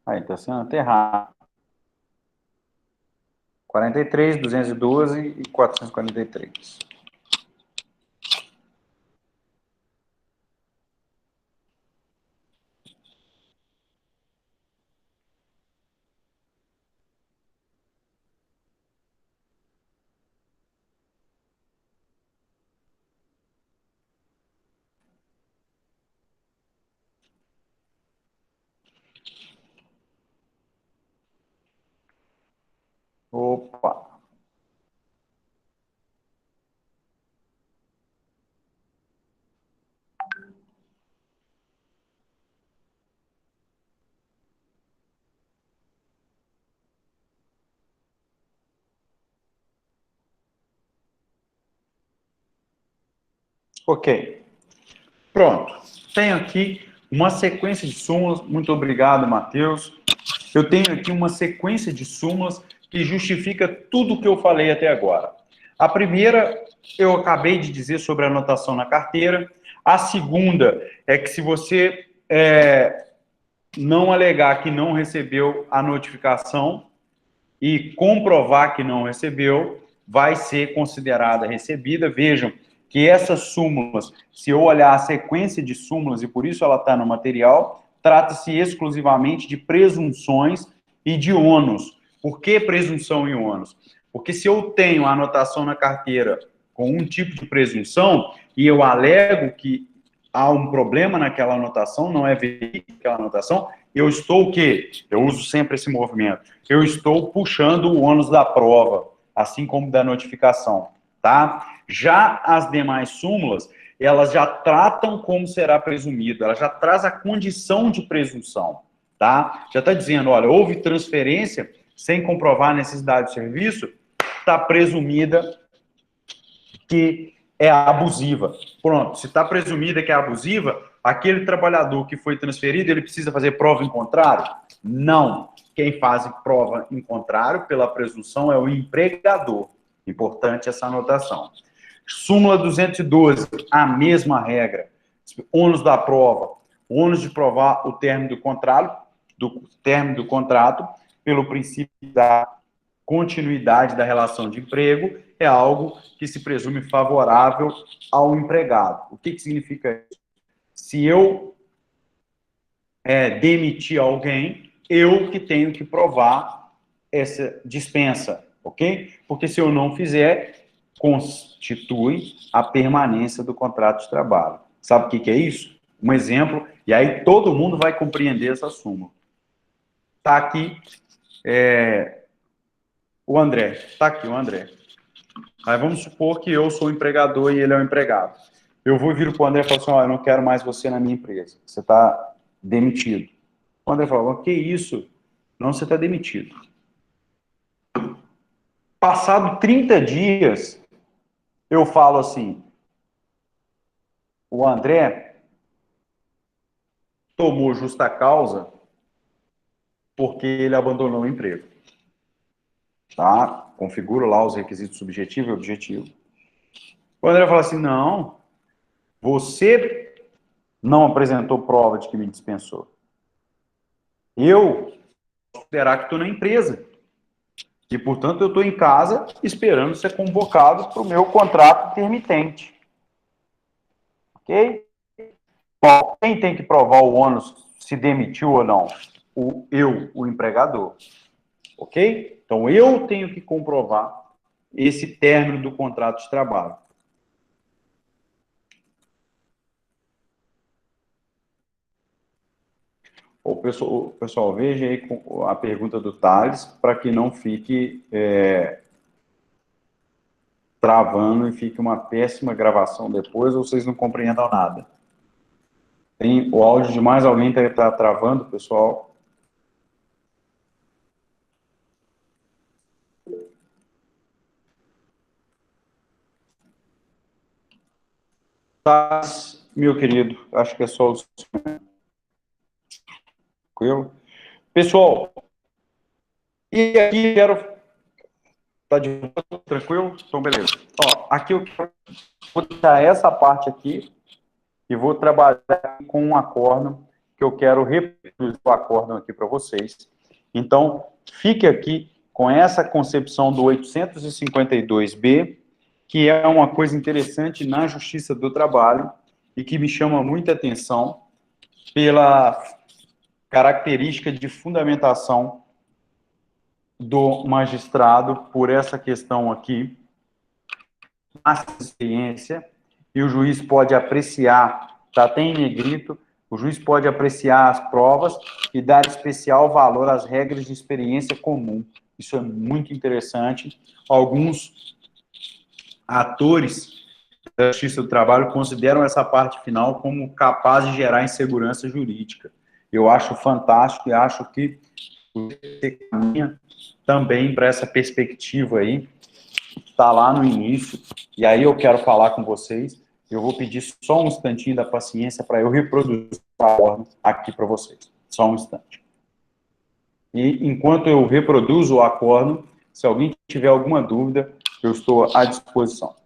Aí, tá sendo até errado. 43, 212 e 443. Opa! Ok. Pronto. Tenho aqui uma sequência de súmulas. Muito obrigado, Matheus. Eu tenho aqui uma sequência de súmulas que justifica tudo o que eu falei até agora. A primeira, eu acabei de dizer sobre a anotação na carteira. A segunda é que se você não alegar que não recebeu a notificação e comprovar que não recebeu, vai ser considerada recebida. Vejam que essas súmulas, se eu olhar a sequência de súmulas, e por isso ela está no material, trata-se exclusivamente de presunções e de ônus. Por que presunção e ônus? Porque se eu tenho a anotação na carteira com um tipo de presunção e eu alego que há um problema naquela anotação, não é verídica aquela anotação, eu estou o quê? Eu uso sempre esse movimento. Eu estou puxando o ônus da prova, assim como da notificação, tá? Já as demais súmulas, elas já tratam como será presumido, ela já traz a condição de presunção, tá? Já está dizendo, olha, houve transferência sem comprovar a necessidade do serviço, está presumida que é abusiva. Pronto, se está presumida que é abusiva, aquele trabalhador que foi transferido, ele precisa fazer prova em contrário? Não. Quem faz prova em contrário, pela presunção, é o empregador. Importante essa anotação. Súmula 212, a mesma regra. Ônus da prova. Ônus de provar o término do contrato, pelo princípio da continuidade da relação de emprego, é algo que se presume favorável ao empregado. O que significa isso? Se eu demitir alguém, eu que tenho que provar essa dispensa, ok? Porque se eu não fizer, constitui a permanência do contrato de trabalho. Sabe o que é isso? Um exemplo, e aí todo mundo vai compreender essa súmula. Está aqui o André. Está aqui o André. Aí vamos supor que eu sou o empregador e ele é o empregado. Eu vou vir para o André e falar assim, eu não quero mais você na minha empresa. Você está demitido. O André fala, que isso? Não, você está demitido. Passado 30 dias, eu falo assim, o André tomou justa causa porque ele abandonou o emprego. Tá? Configuro lá os requisitos subjetivo e objetivo. O André fala assim, não, você não apresentou prova de que me dispensou. Eu considerar que estou na empresa. E, portanto, eu estou em casa esperando ser convocado para o meu contrato intermitente. Ok? Bom, quem tem que provar o ônus se demitiu ou não? O empregador. Ok? Então, eu tenho que comprovar esse término do contrato de trabalho. Pessoal, veja aí a pergunta do Thales, para que não fique travando e fique uma péssima gravação depois, ou vocês não compreendam nada. Tem o áudio de mais alguém que está travando, pessoal? Thales, meu querido, acho que é só o tranquilo. Pessoal, e aqui quero... Tá de boa, tranquilo? Então, beleza. Ó, aqui eu quero deixar essa parte aqui e vou trabalhar com um acórdão que eu quero reproduzir o acórdão aqui para vocês. Então, fique aqui com essa concepção do 852B, que é uma coisa interessante na Justiça do Trabalho e que me chama muita atenção pela característica de fundamentação do magistrado por essa questão aqui, a experiência, e o juiz pode apreciar, está até em negrito, o juiz pode apreciar as provas e dar especial valor às regras de experiência comum. Isso é muito interessante. Alguns atores da Justiça do Trabalho consideram essa parte final como capaz de gerar insegurança jurídica. Eu acho fantástico e acho que você caminha também para essa perspectiva aí, está lá no início, e aí eu quero falar com vocês, eu vou pedir só um instantinho da paciência para eu reproduzir a ordem aqui para vocês, só um instante. E enquanto eu reproduzo o acordo, se alguém tiver alguma dúvida, eu estou à disposição.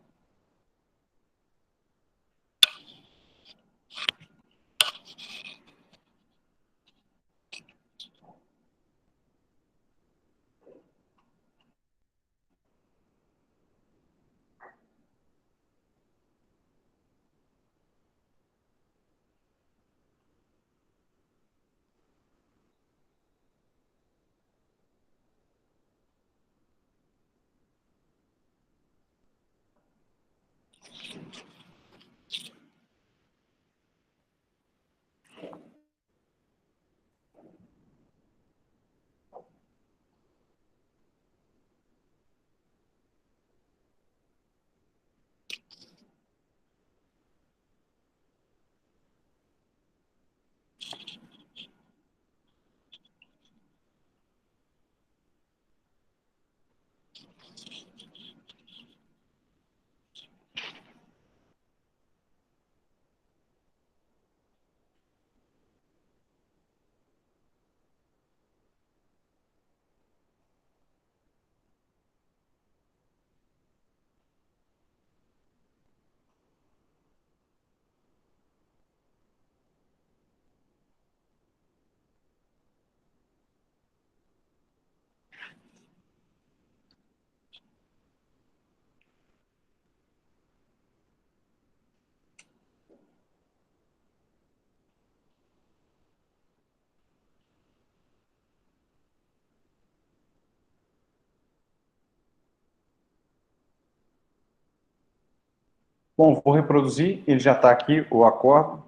Bom, vou reproduzir, ele já está aqui, o acordo.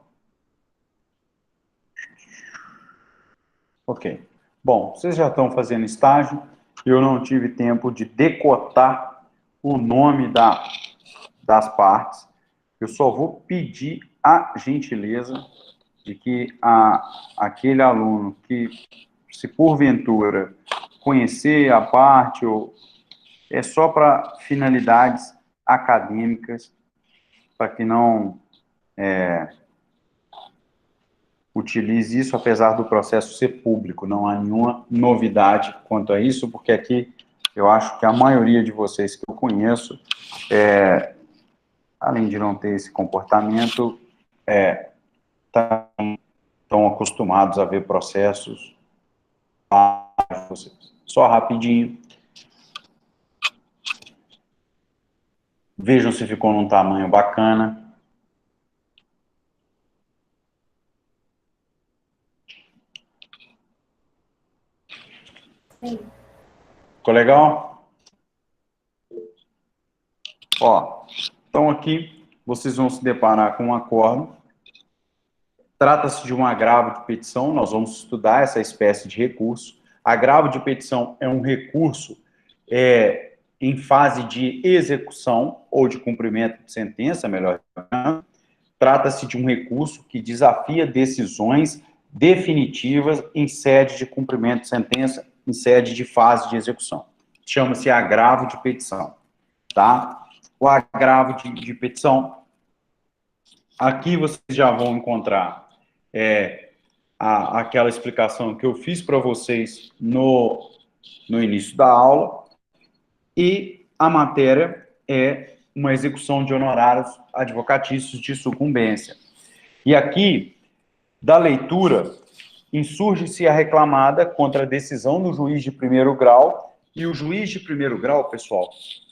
Ok. Bom, vocês já estão fazendo estágio, eu não tive tempo de decotar o nome das partes, eu só vou pedir a gentileza de que aquele aluno que, se porventura conhecer a parte, ou é só para finalidades acadêmicas, para que não utilize isso, apesar do processo ser público. Não há nenhuma novidade quanto a isso, porque aqui eu acho que a maioria de vocês que eu conheço, além de não ter esse comportamento, estão acostumados a ver processos. Só rapidinho. Vejam se ficou num tamanho bacana. Sim. Ficou legal? Ó, então aqui vocês vão se deparar com um acordo. Trata-se de um agravo de petição, nós vamos estudar essa espécie de recurso. Agravo de petição é um recurso em fase de execução ou de cumprimento de sentença, melhor dizendo. Trata-se de um recurso que desafia decisões definitivas em sede de cumprimento de sentença, em sede de fase de execução. Chama-se agravo de petição, tá? O agravo de petição, aqui vocês já vão encontrar aquela explicação que eu fiz para vocês no início da aula, e a matéria é uma execução de honorários advocatícios de sucumbência. E aqui, da leitura, insurge-se a reclamada contra a decisão do juiz de primeiro grau, e o juiz de primeiro grau, pessoal,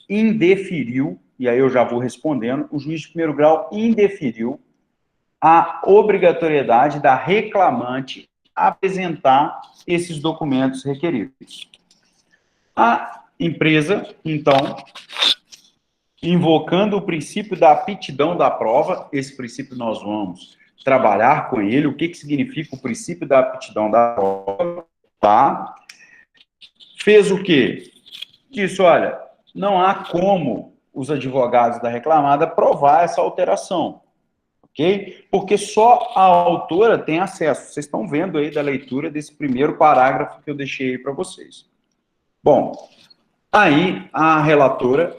indeferiu, e aí eu já vou respondendo, o juiz de primeiro grau indeferiu a obrigatoriedade da reclamante apresentar esses documentos requeridos. A empresa, então, invocando o princípio da aptidão da prova, esse princípio nós vamos trabalhar com ele, o que significa o princípio da aptidão da prova, tá? Fez o quê? Disse, olha, não há como os advogados da reclamada provar essa alteração, ok? Porque só a autora tem acesso. Vocês estão vendo aí da leitura desse primeiro parágrafo que eu deixei aí para vocês. Bom, aí a relatora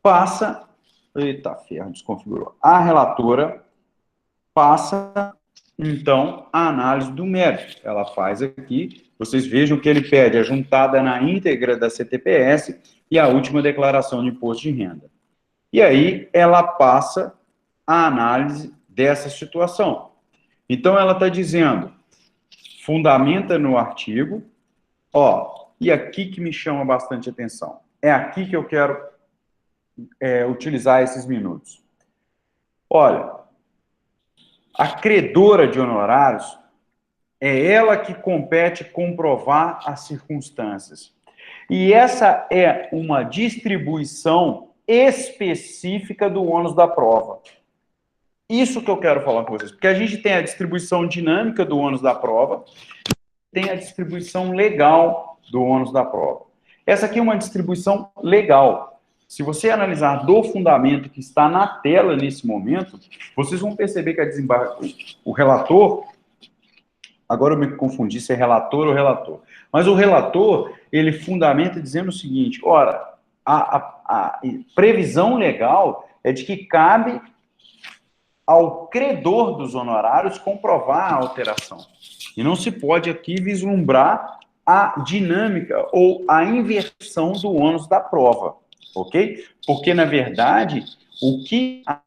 passa... Eita, ferro, desconfigurou. A relatora passa, então, a análise do mérito. Ela faz aqui, vocês vejam que ele pede a juntada na íntegra da CTPS e a última declaração de imposto de renda. E aí, ela passa a análise dessa situação. Então, ela está dizendo, fundamenta no artigo, ó, e aqui que me chama bastante atenção. É aqui que eu quero utilizar esses minutos. Olha, a credora de honorários é ela que compete comprovar as circunstâncias. E essa é uma distribuição específica do ônus da prova. Isso que eu quero falar com vocês, porque a gente tem a distribuição dinâmica do ônus da prova, tem a distribuição legal do ônus da prova. Essa aqui é uma distribuição legal. Se você analisar do fundamento que está na tela nesse momento, vocês vão perceber que o relator, agora eu me confundi se é relator ou relator, mas o relator, ele fundamenta dizendo o seguinte, ora, a previsão legal é de que cabe ao credor dos honorários comprovar a alteração. E não se pode aqui vislumbrar a dinâmica ou a inversão do ônus da prova. Ok? Porque, na verdade, o que a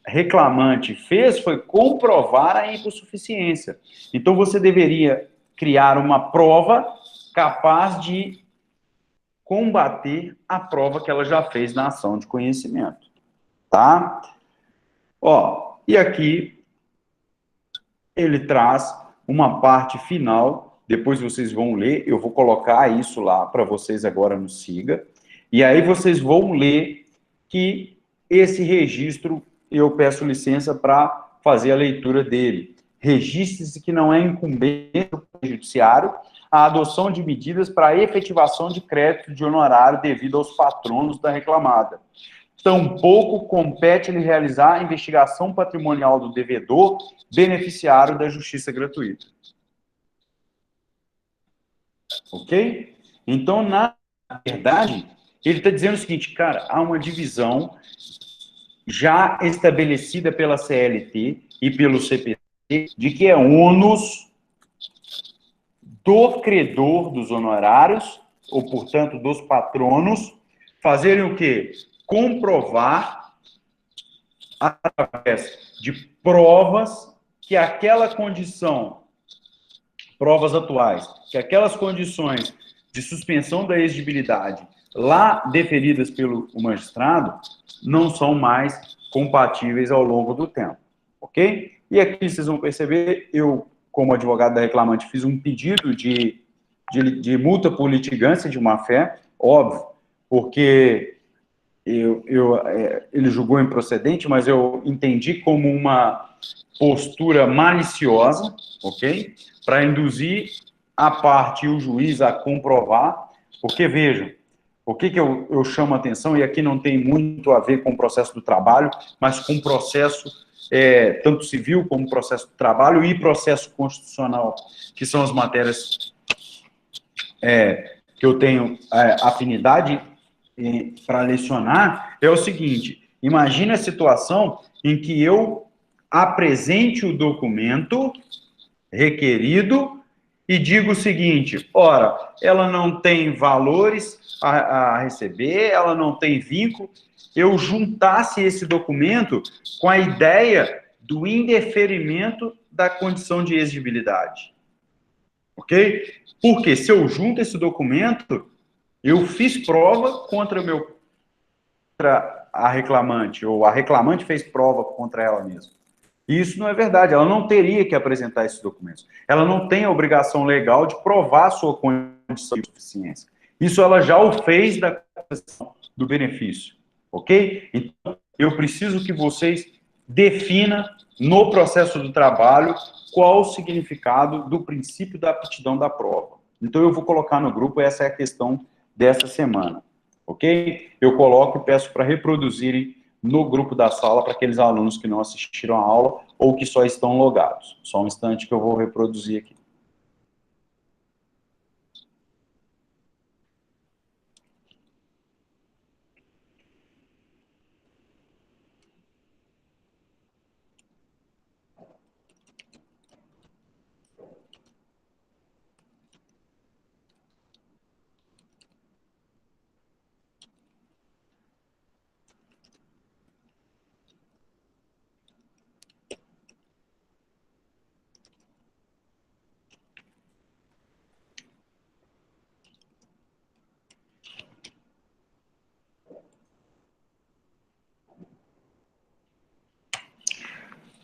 reclamante fez foi comprovar a hipossuficiência. Então, você deveria criar uma prova capaz de combater a prova que ela já fez na ação de conhecimento. Tá? Ó, e aqui ele traz uma parte final, depois vocês vão ler, eu vou colocar isso lá para vocês agora no Siga. E aí vocês vão ler que esse registro, eu peço licença para fazer a leitura dele. Registre-se que não é incumbência do judiciário a adoção de medidas para a efetivação de crédito de honorário devido aos patronos da reclamada. Tampouco compete-lhe realizar a investigação patrimonial do devedor, beneficiário da justiça gratuita. Ok? Então, na verdade... Ele está dizendo o seguinte, cara, há uma divisão já estabelecida pela CLT e pelo CPC de que é ônus do credor dos honorários, ou, portanto, dos patronos, fazerem o quê? Comprovar, através de provas, que aquela condição, provas atuais, que aquelas condições de suspensão da exigibilidade lá deferidas pelo magistrado, não são mais compatíveis ao longo do tempo, ok? E aqui vocês vão perceber, eu, como advogado da reclamante, fiz um pedido de multa por litigância de má-fé, óbvio, porque ele julgou improcedente, mas eu entendi como uma postura maliciosa, ok? Para induzir a parte e o juiz a comprovar, porque, vejam, o que eu chamo a atenção, e aqui não tem muito a ver com o processo do trabalho, mas com o processo, tanto civil como processo do trabalho e processo constitucional, que são as matérias que eu tenho afinidade para lecionar, é o seguinte, imagine a situação em que eu apresente o documento requerido e digo o seguinte, ora, ela não tem valores a receber, ela não tem vínculo, eu juntasse esse documento com a ideia do indeferimento da condição de exigibilidade. Ok? Porque se eu junto esse documento, eu fiz prova contra a reclamante, ou a reclamante fez prova contra ela mesma. E isso não é verdade, ela não teria que apresentar esses documentos. Ela não tem a obrigação legal de provar a sua condição de suficiência. Isso ela já o fez da questão do benefício, ok? Então, eu preciso que vocês definam no processo do trabalho qual o significado do princípio da aptidão da prova. Então, eu vou colocar no grupo, essa é a questão dessa semana, ok? Eu coloco e peço para reproduzirem no grupo da sala para aqueles alunos que não assistiram a aula ou que só estão logados. Só um instante que eu vou reproduzir aqui.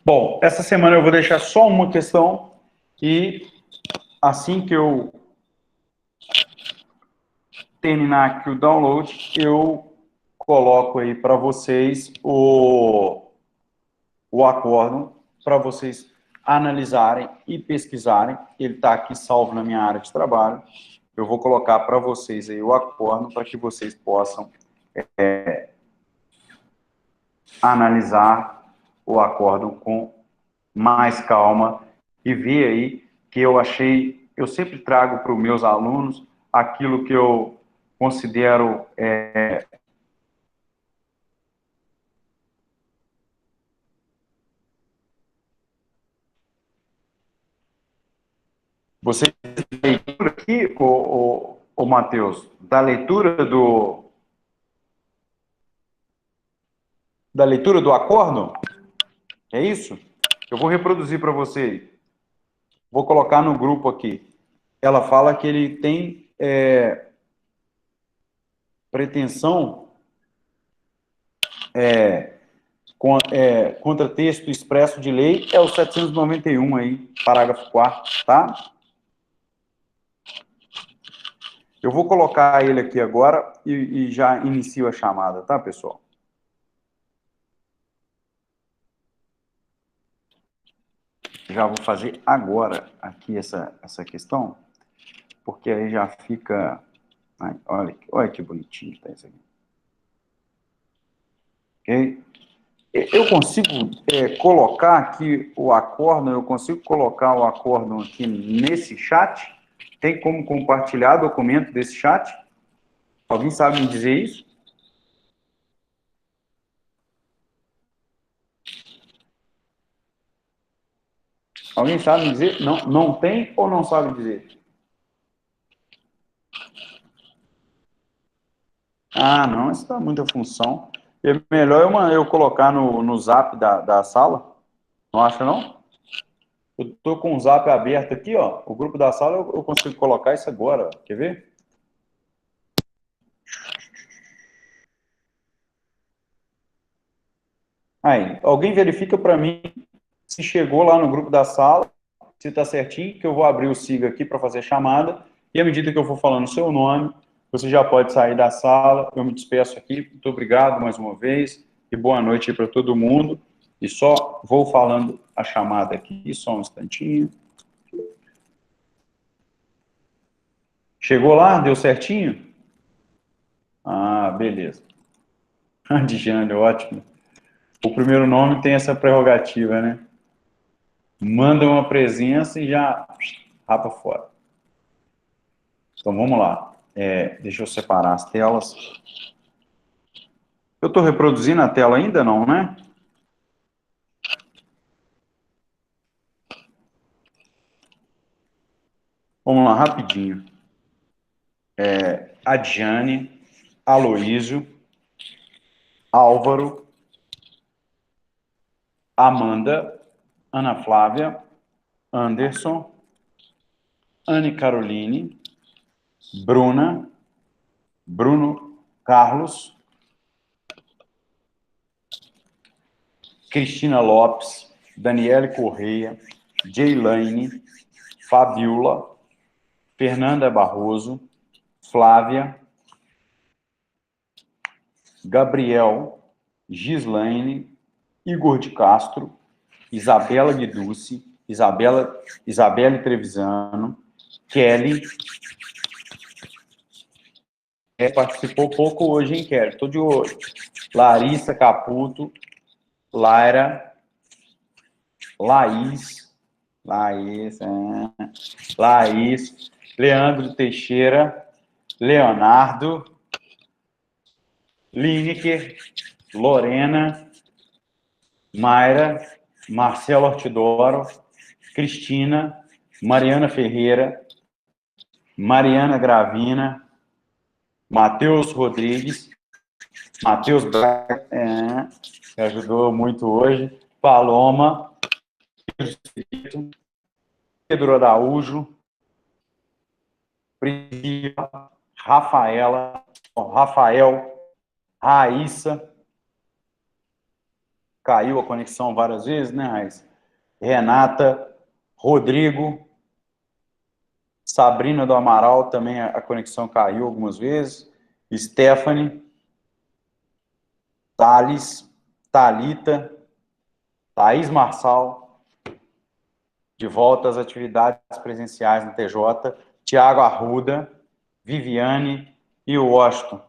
Bom, essa semana eu vou deixar só uma questão e assim que eu terminar aqui o download, eu coloco aí para vocês o acórdão para vocês analisarem e pesquisarem. Ele está aqui salvo na minha área de trabalho. Eu vou colocar para vocês aí o acórdão para que vocês possam analisar o acórdão com mais calma e ver aí que eu sempre trago para os meus alunos aquilo que eu considero você leitura aqui, o Matheus, da leitura do acórdão? É isso? Eu vou reproduzir para você. Vou colocar no grupo aqui. Ela fala que ele tem pretensão contra texto expresso de lei, é o 791 aí, parágrafo 4º, tá? Eu vou colocar ele aqui agora e já inicio a chamada, tá, pessoal? Já vou fazer agora aqui essa questão, porque aí já fica... Ai, olha que bonitinho que tá isso aqui. Ok? Eu consigo colocar aqui o acórdão, eu consigo colocar o acórdão aqui nesse chat? Tem como compartilhar documento desse chat? Alguém sabe me dizer isso? Alguém sabe me dizer? Não, não tem ou não sabe dizer? Ah, não, isso dá muita função. É melhor eu colocar no zap da sala, não acha não? Eu estou com o zap aberto aqui, ó. O grupo da sala eu consigo colocar isso agora, ó. Quer ver? Aí, alguém verifica para mim se chegou lá no grupo da sala, se está certinho, que eu vou abrir o SIGA aqui para fazer a chamada, e à medida que eu for falando o seu nome, você já pode sair da sala. Eu me despeço aqui. Muito obrigado mais uma vez, e boa noite para todo mundo. E só vou falando a chamada aqui, só um instantinho. Chegou lá? Deu certinho? Ah, beleza. Adjane, ótimo. O primeiro nome tem essa prerrogativa, né? Manda uma presença e já rapa fora. Então, vamos lá. Deixa eu separar as telas. Eu estou reproduzindo a tela ainda, não, né? Vamos lá, rapidinho. Adjane, Aloísio, Álvaro, Amanda, Ana Flávia, Anderson, Anne Caroline, Bruna, Bruno Carlos, Cristina Lopes, Daniele Correia, Jaylaine, Fabiola, Fernanda Barroso, Flávia, Gabriel, Gislaine, Igor de Castro, Isabela Guiducci, Isabelle Trevisano, Kelly, participou pouco hoje, hein, Kelly? Estou de olho. Larissa Caputo, Laira, Laís, Leandro Teixeira, Leonardo, Lineker, Lorena, Mayra, Marcelo Ortidoro, Cristina, Mariana Ferreira, Mariana Gravina, Matheus Rodrigues, Matheus Braga, que ajudou muito hoje, Paloma, Pedro Araújo, Priscila, Rafael, Raíssa, caiu a conexão várias vezes, né, Raíssa? Renata, Rodrigo, Sabrina do Amaral, também a conexão caiu algumas vezes, Stephanie, Thales, Thalita, Thaís Marçal, de volta às atividades presenciais no TJ, Tiago Arruda, Viviane e o Washington.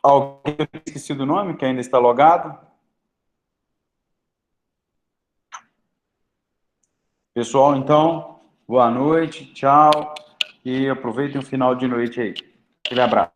Alguém que eu esqueci do nome, que ainda está logado? Pessoal, então, boa noite, tchau, e aproveitem o final de noite aí. Aquele abraço.